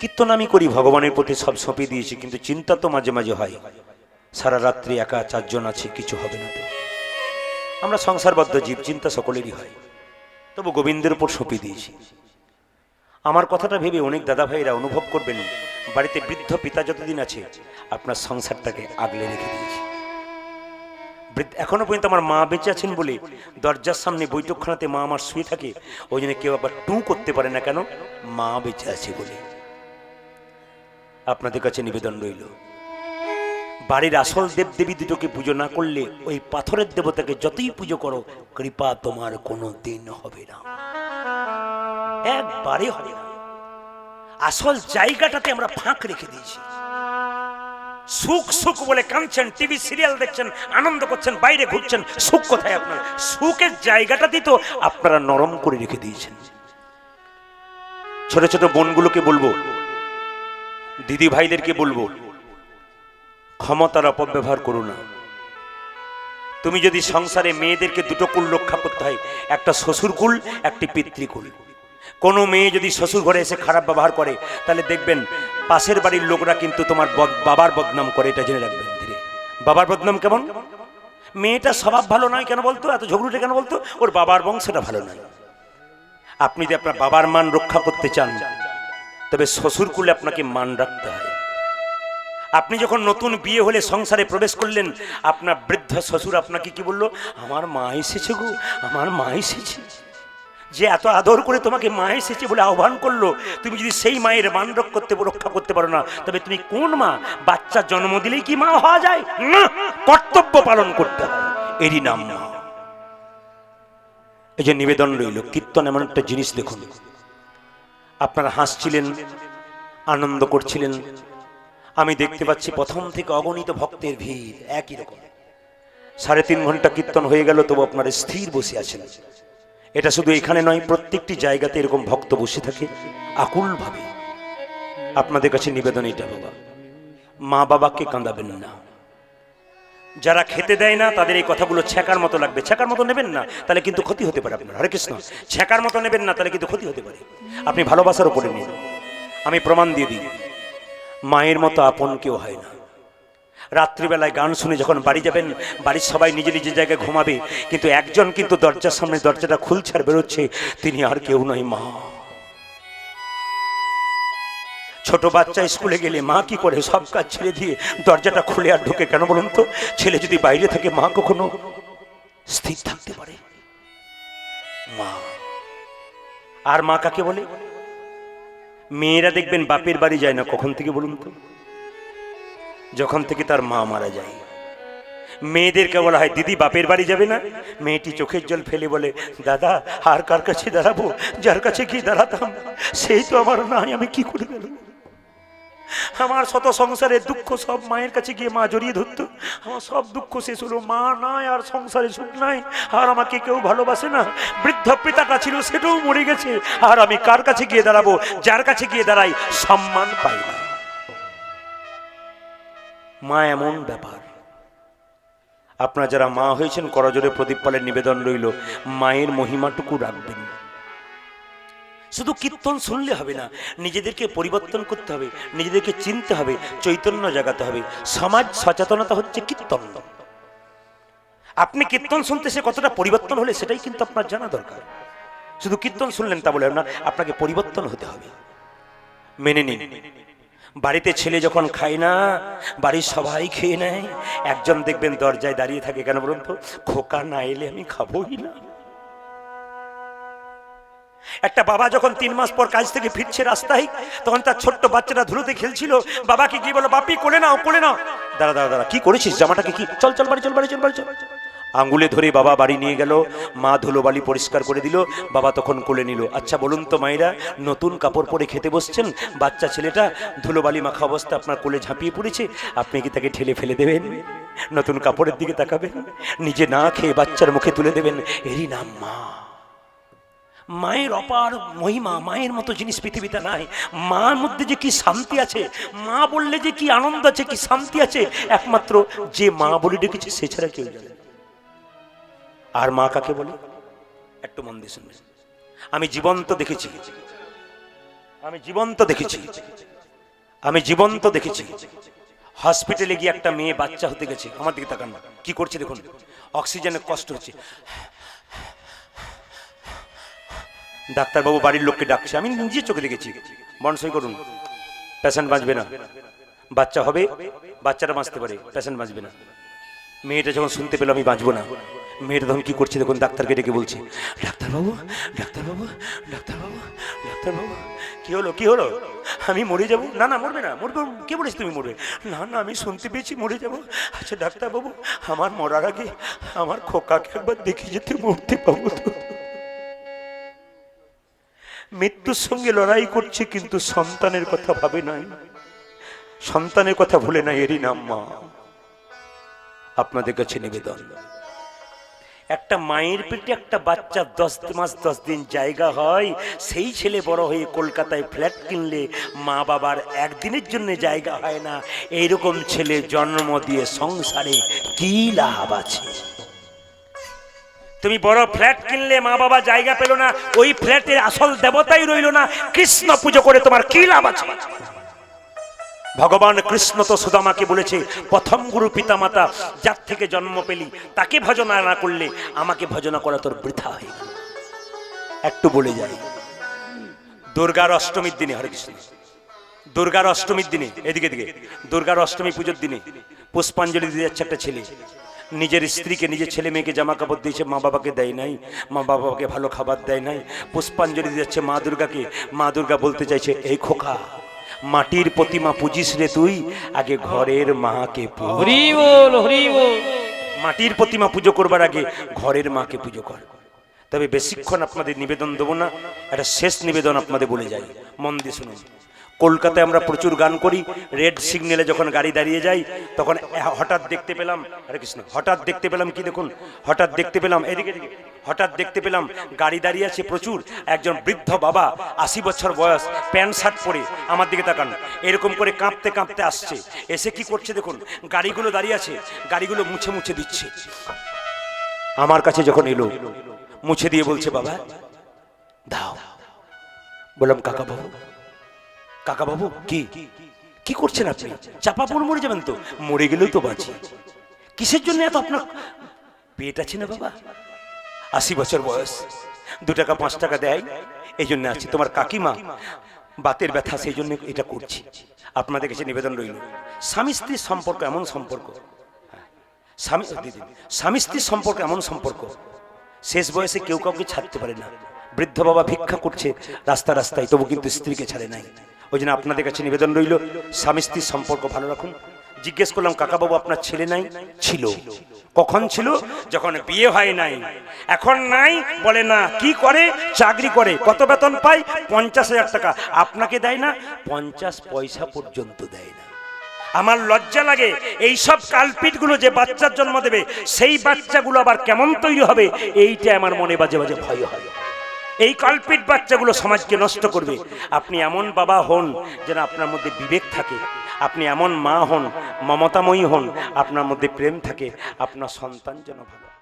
কীর্তন আমি করি, ভগবানের প্রতি সব সঁপে দিয়েছি, কিন্তু চিন্তা তো মাঝে মাঝে হয়, সারা রাত্রি একা, চারজন আছে, কিছু হবে না তো। আমরা সংসারবদ্ধ জীব, চিন্তা সকলেরই হয়, তবু গোবিন্দের উপর সঁপে দিয়েছি। আমার কথাটা ভেবে অনেক দাদা ভাইরা অনুভব করবেন, বাড়িতে বৃদ্ধ পিতা যতদিন আছে আপনার সংসারটাকে আগলে রেখে দিয়েছি। এখনো পর্যন্ত আমার মা বেঁচে আছেন বলে দরজার সামনে বৈঠকখানাতে মা আমার শুয়ে থাকে, ওই জন্য কেউ আবার টু করতে পারে না, কেন? মা বেঁচে আছে বলে। আপনাদের কাছে নিবেদন রইল, বাড়ির আসল দেবদেবী দুটোকে পুজো না করলে ওই পাথরের দেবতাকে যতই পুজো করো, কৃপা তোমার কোনো দিন হবে না, একবারে হবে না। আসল জায়গাটাতে আমরা ফাঁক রেখে দিয়েছি। সুখ সুখ বলে কাঁদছেন, টিভি সিরিয়াল দেখছেন, আনন্দ করছেন, বাইরে ঘুরছেন, সুখ কোথায় আপনার? সুখের জায়গাটাতেই তো আপনারা নরম করে রেখে দিয়েছেন। ছোট ছোট বোনগুলোকে বলবো, দিদি ভাইদেরকে বলবো, ক্ষমতার অপব্যবহার করো না। তুমি যদি সংসারে মেয়েদেরকে দুটো কুল রক্ষা করতে হয়, একটা শ্বশুর কুল, একটি পিতৃকুল। কোনো মেয়ে যদি শ্বশুর ঘরে এসে খারাপ ব্যবহার করে, তাহলে দেখবেন পাশের বাড়ির লোকরা কিন্তু তোমার বাবার বদনাম করে, এটা জেনে রাখবেন। ধীরে বাবার বদনাম কেমন? মেয়েটা স্বভাব ভালো নয় কেন বলতো, এত ঝগড়ুটে কেন বলতো, ওর বাবার বংশটা ভালো নয়। আপনি যদি আপনার বাবার মান রক্ষা করতে চান, তবে শ্বশুর কুলে আপনাকে মান রাখতে হয়। আপনি যখন নতুন বিয়ে হলে সংসারে প্রবেশ করলেন, আপনার বৃদ্ধ শ্বশুর আপনাকে কি বললো? আমার মা এসেছে গো, আমার মা এসেছে। যে এত আদর করে তোমাকে মা এসেছে বলে আহ্বান করলো, তুমি যদি সেই মায়ের মান রক্ষা করতে পারো না, তবে তুমি কোন মা? বাচ্চা জন্ম দিলেই কি মা হওয়া যায় না? কর্তব্য পালন করতে হয়, এরই নাম মা। এই যে নিবেদন রইল, কীর্তন এমন একটা জিনিস, দেখুন আপনারা হাসছিলেন, আনন্দ করছিলেন, আমি দেখতে পাচ্ছি প্রথম থেকে অগণিত ভক্তের ভিড় একই রকম। 3.5 ঘন্টা কীর্তন হয়ে গেল, তবু আপনারা স্থির বসে আছেন। এটা শুধু এখানে নয়, প্রত্যেকটি জায়গাতে এরকম ভক্ত বসে থাকে আকুল ভাবে। আপনাদের কাছে নিবেদন এটা, বাবা মা বাবাকে কাঁদাবেন না। যারা খেতে দেয় না তাদের এই কথাগুলো ছ্যাঁকার মতো লাগবে, ছ্যাঁকার মতো নেবেন না, তাহলে কিন্তু ক্ষতি হতে পারে আপনার। হরে কৃষ্ণ। ছ্যাঁকার মতো নেবেন না, তাহলে কিন্তু ক্ষতি হতে পারে। আপনি ভালোবাসার উপরে নিন। আমি প্রমাণ দিয়ে দিই, মায়ের মতো আপন কেউ হয় না। রাত্রিবেলায় গান শুনে যখন বাড়ি যাবেন, বাড়ির সবাই নিজে নিজের জায়গায় ঘুমাবে, কিন্তু একজন কিন্তু দরজার সামনে দরজাটা খুলছে আর বেরোচ্ছে, তিনি আর কেউ নয়, মা। ছোট বাচ্চা স্কুলে গেলে মা কি করে? সব কাজ ছেড়ে দিয়ে দরজাটা খুলে আর ঢুকে কেন বলুন তো? ছেলে যদি বাইরে থাকে, মা কখনো স্থির থাকতে পারে? মা। আর মা কাকে বলে? মেয়েরা দেখবেন বাপের বাড়ি যায় না, কখন থেকে বলুন তো? যখন থেকে তার মা মারা যায়। মেয়েদেরকে বলা হয় দিদি বাপের বাড়ি যাবে না? মেয়েটি চোখের জল ফেলে বলে, দাদা আর কার কাছে দাঁড়াবো? যার কাছে গিয়ে দাঁড়াতাম সেই তো আমার নাই, আমি কি করে গেল? আমার শত সংসারের দুঃখ সব মায়ের কাছে গিয়ে মা জড়িয়ে ধরতো। আমার সব দুঃখ শেষ হলো, মা নাই, আর সংসারে সুখ নাই, আর আমাকে কেউ ভালোবাসে না। বৃদ্ধ পিতাটা ছিল, সেটাও মরে গেছে, আর আমি কার কাছে গিয়ে দাঁড়াবো? যার কাছে গিয়ে দাঁড়াই সম্মান পাই না। মা এমন ব্যাপার। আপনারা যারা মা হয়েছেন করজোড়ে প্রদীপ পালের নিবেদন রইল, মায়ের মহিমাটুকু রাখবেন। শুধু কীর্তন শুনলে হবে না, নিজেদেরকে পরিবর্তন করতে হবে, নিজেদেরকে চিনতে হবে, চৈতন্য জাগাতে হবে। সমাজ সচেতনতা হচ্ছে কীর্তন। আপনি কীর্তন শুনতে সে কতটা পরিবর্তন হলে সেটাই কিন্তু আপনার জানা দরকার। শুধু কীর্তন শুনলেন তা বলে না, আপনাকে পরিবর্তন হতে হবে। মেনে নিন, বাড়িতে ছেলে যখন খায় না, বাড়ির সবাই খেয়ে নেয়, একজন দেখবেন দরজায় দাঁড়িয়ে থাকে, কেন বলুন তো? খোকা না এলে আমি খাবোই না। একটা বাবা যখন 3 মাস পর কাজ থেকে ফিরছে রাস্তায়, তখন তার ছোট্ট বাচ্চাটা ধুলোতে খেলছিল, বাবাকে গিয়ে বলো, বাপি কোলে নাও, কোলে নাও। দাঁড়া দাঁড়া দাঁড়া, কি করেছিস? জামাটাকে কি? চল চল বাড়ি, চল বাড়ি, চল বাড়ি, চল। আঙ্গুলে ধরে বাবা বাড়ি নিয়ে গেল, মা ধুলোবালি পরিষ্কার করে দিল, বাবা তখন কোলে নিল। আচ্ছা বলুন তো মায়েরা, নতুন কাপড় পরে খেতে বসছেন, বাচ্চা ছেলেটা ধুলোবালি মাখা অবস্থা আপনার কোলে ঝাঁপিয়ে পড়েছে, আপনি কি তাকে ঠেলে ফেলে দেবেন? নতুন কাপড়ের দিকে তাকাবেন, নিজে না খেয়ে বাচ্চার মুখে তুলে দেবেন? এরই নাম মা। মায়ের অপার মহিমা, মায়ের মতো জিনিস পৃথিবীতে নাই। মার মধ্যে যে কি শান্তি আছে, মা বললে যে কি আনন্দ আছে, কি শান্তি আছে, একমাত্র যে মা বলে ডেকেছে সে ছাড়া কেউ জানে। আর মা কাকে বলে? একটু মন দিয়ে শুনবেন। আমি জীবন্ত দেখেছি, আমি জীবন্ত দেখেছি, আমি জীবন্ত দেখেছি। হসপিটালে গিয়ে একটা মেয়ে বাচ্চা হতে গেছে, আমার দিকে তাকান না, কি করছে দেখুন, অক্সিজেনের কষ্ট হচ্ছে, ডাক্তারবাবু বাড়ির লোককে ডাকছে, আমি নিজে চোখে দেখেছি। বনসই করুন, পেশেন্ট বাঁচবে না। বাচ্চা হবে, বাচ্চাটা বাঁচতে পারে, পেশেন্ট বাঁচবে না। মেয়েটা যখন শুনতে পেল আমি বাঁচবো না, মেয়েটা তখন কি করছে দেখুন, ডাক্তারকে ডেকে বলছে, ডাক্তারবাবু, ডাক্তারবাবু, ডাক্তারবাবু, ডাক্তারবাবু, কি হলো, কি হলো? আমি মরে যাবো? না না, মরবে না। মরবে? কে বলেছে তুমি মরবে? না না, আমি শুনতে পেয়েছি মরে যাবো। আচ্ছা ডাক্তারবাবু, আমার মরার আগে আমার খোকাকে একবার দেখে যেতে, মরতে পাবো তো? মৃত্যুর সঙ্গে লড়াই করছে, কিন্তু সন্তানের কথা ভাবে নাই, সন্তানের কথা ভুলে নাই। এরই নাম মা। আপনাদের কাছে নিবেদন, একটা মায়ের পেটে একটা বাচ্চা 10 মাস 10 দিন জায়গা হয়, সেই ছেলে বড় হয়ে কলকাতায় ফ্ল্যাট কিনলে মা বাবার একদিনের জন্য জায়গা হয় না। এইরকম ছেলে জন্ম দিয়ে সংসারে কি লাভ আছে? তুমি বড় ফ্ল্যাট কিনলে মা বাবা জায়গা পেল না, ওই ফ্ল্যাটের আসল দেবতাই রইল না, কৃষ্ণ পুজো করে তোমার কি লাভ আছে? ভগবান কৃষ্ণ তো সুদামাকে বলেছে, প্রথম গুরু পিতামাতা যার থেকে জন্ম পেলি তাকে ভজনা না করলে আমাকে ভজনা করা তোর বৃথা হয়ে গেল। একটু বলে যাই, দুর্গার অষ্টমীর দিনে, হরে কৃষ্ণ, দুর্গার অষ্টমীর দিনে, এদিকে দিকে, দুর্গার অষ্টমী পুজোর দিনে পুষ্পাঞ্জলি দিয়ে যাচ্ছে একটা ছেলে, নিজের স্ত্রীকে, নিজের ছেলে মেয়েকে জামা কাপড় দিয়েছে, মা বাবাকে দেয় নাই, মা বাবাকে ভালো খাবার দেয় নাই, পুষ্পাঞ্জলি দিচ্ছে মা দুর্গাকে। মা দুর্গা বলতে চাইছে, এই খোকা, মাটির প্রতিমা পুজিস রে তুই, আগে ঘরের মাকে পূজ। হরি বল, হরি বল। মাটির প্রতিমা পুজো করবার আগে ঘরের মাকে পুজো কর। তবে বেশিক্ষণ আপনাদের নিবেদন দেবো না, একটা শেষ নিবেদন আপনাদের বলে যাই, মন দিয়ে শুনুন। কলকাতায় আমরা প্রচুর গান করি, রেড সিগন্যালে যখন গাড়ি দাঁড়িয়ে যায় তখন হঠাৎ দেখতে পেলাম, হরে কৃষ্ণ, হঠাৎ দেখতে পেলাম কি দেখুন, হঠাৎ দেখতে পেলাম, এদিকে এদিকে, হঠাৎ দেখতে পেলাম গাড়ি দাঁড়িয়ে আছে প্রচুর, একজন বৃদ্ধ বাবা 80 বছর বয়স, প্যান্ট শার্ট পরে, আমার দিকে তাকান, এরকম করে কাঁপতে কাঁপতে আসছে, এসে কি করছে দেখুন, গাড়িগুলো দাঁড়িয়ে আছে, গাড়িগুলো মুছে মুছে দিচ্ছে। আমার কাছে যখন এলো, মুছে দিয়ে বলছে, বাবা দাও। বললাম, কাকা বাবু, কাকা বাবু, কি কি করছেন আপনি? চাপা পড়ে মরে যাবেন তো? মরে গেলেও তো বাঁচি, কিসের জন্য এত? আপনার পেট আছে না বাবা, 80 বছর বয়স, 2 টাকা 5 টাকা দেয়, এই জন্য আছি। তোমার কাকিমা বাতের ব্যথা, সেই জন্য এটা করছি। আপনাদের কাছে নিবেদন রইল, স্বামী স্ত্রীর সম্পর্ক এমন সম্পর্ক, স্বামী স্ত্রীর সম্পর্ক এমন সম্পর্ক, শেষ বয়সে কেউ কাউকে ছাড়তে পারে না। বৃদ্ধ বাবা ভিক্ষা করছে রাস্তা রাস্তায়, তবু কিন্তু স্ত্রীকে ছাড়ে নাই। ওই জন্য আপনাদের কাছে নিবেদন রইল, স্বামী স্ত্রীর সম্পর্ক ভালো রাখুন। জিজ্ঞেস করলাম, কাকা বাবু আপনার ছেলে নাই? ছিল। কখন ছিল? যখন বিয়ে হয় নাই। এখন নাই? বলে না। কি করে? চাকরি করে। কত বেতন পায়? 50,000 টাকা। আপনাকে দেয় না? 50 পয়সা পর্যন্ত দেয় না। আমার লজ্জা লাগে, এই সব কালপিটগুলো যে বাচ্চার জন্ম দেবে, সেই বাচ্চাগুলো আবার কেমন তৈরি হবে, এইটা আমার মনে বাজে বাজে ভয় হয়। এই কালপিট বাচ্চাগুলো সমাজকে নষ্ট করবে। আপনি এমন বাবা হন যেন আপনার মধ্যে বিবেক থাকে, আপনি এমন মা হন, মমতাময়ী হন, আপনার মধ্যে প্রেম থাকে, আপনার সন্তান যেন ভালো।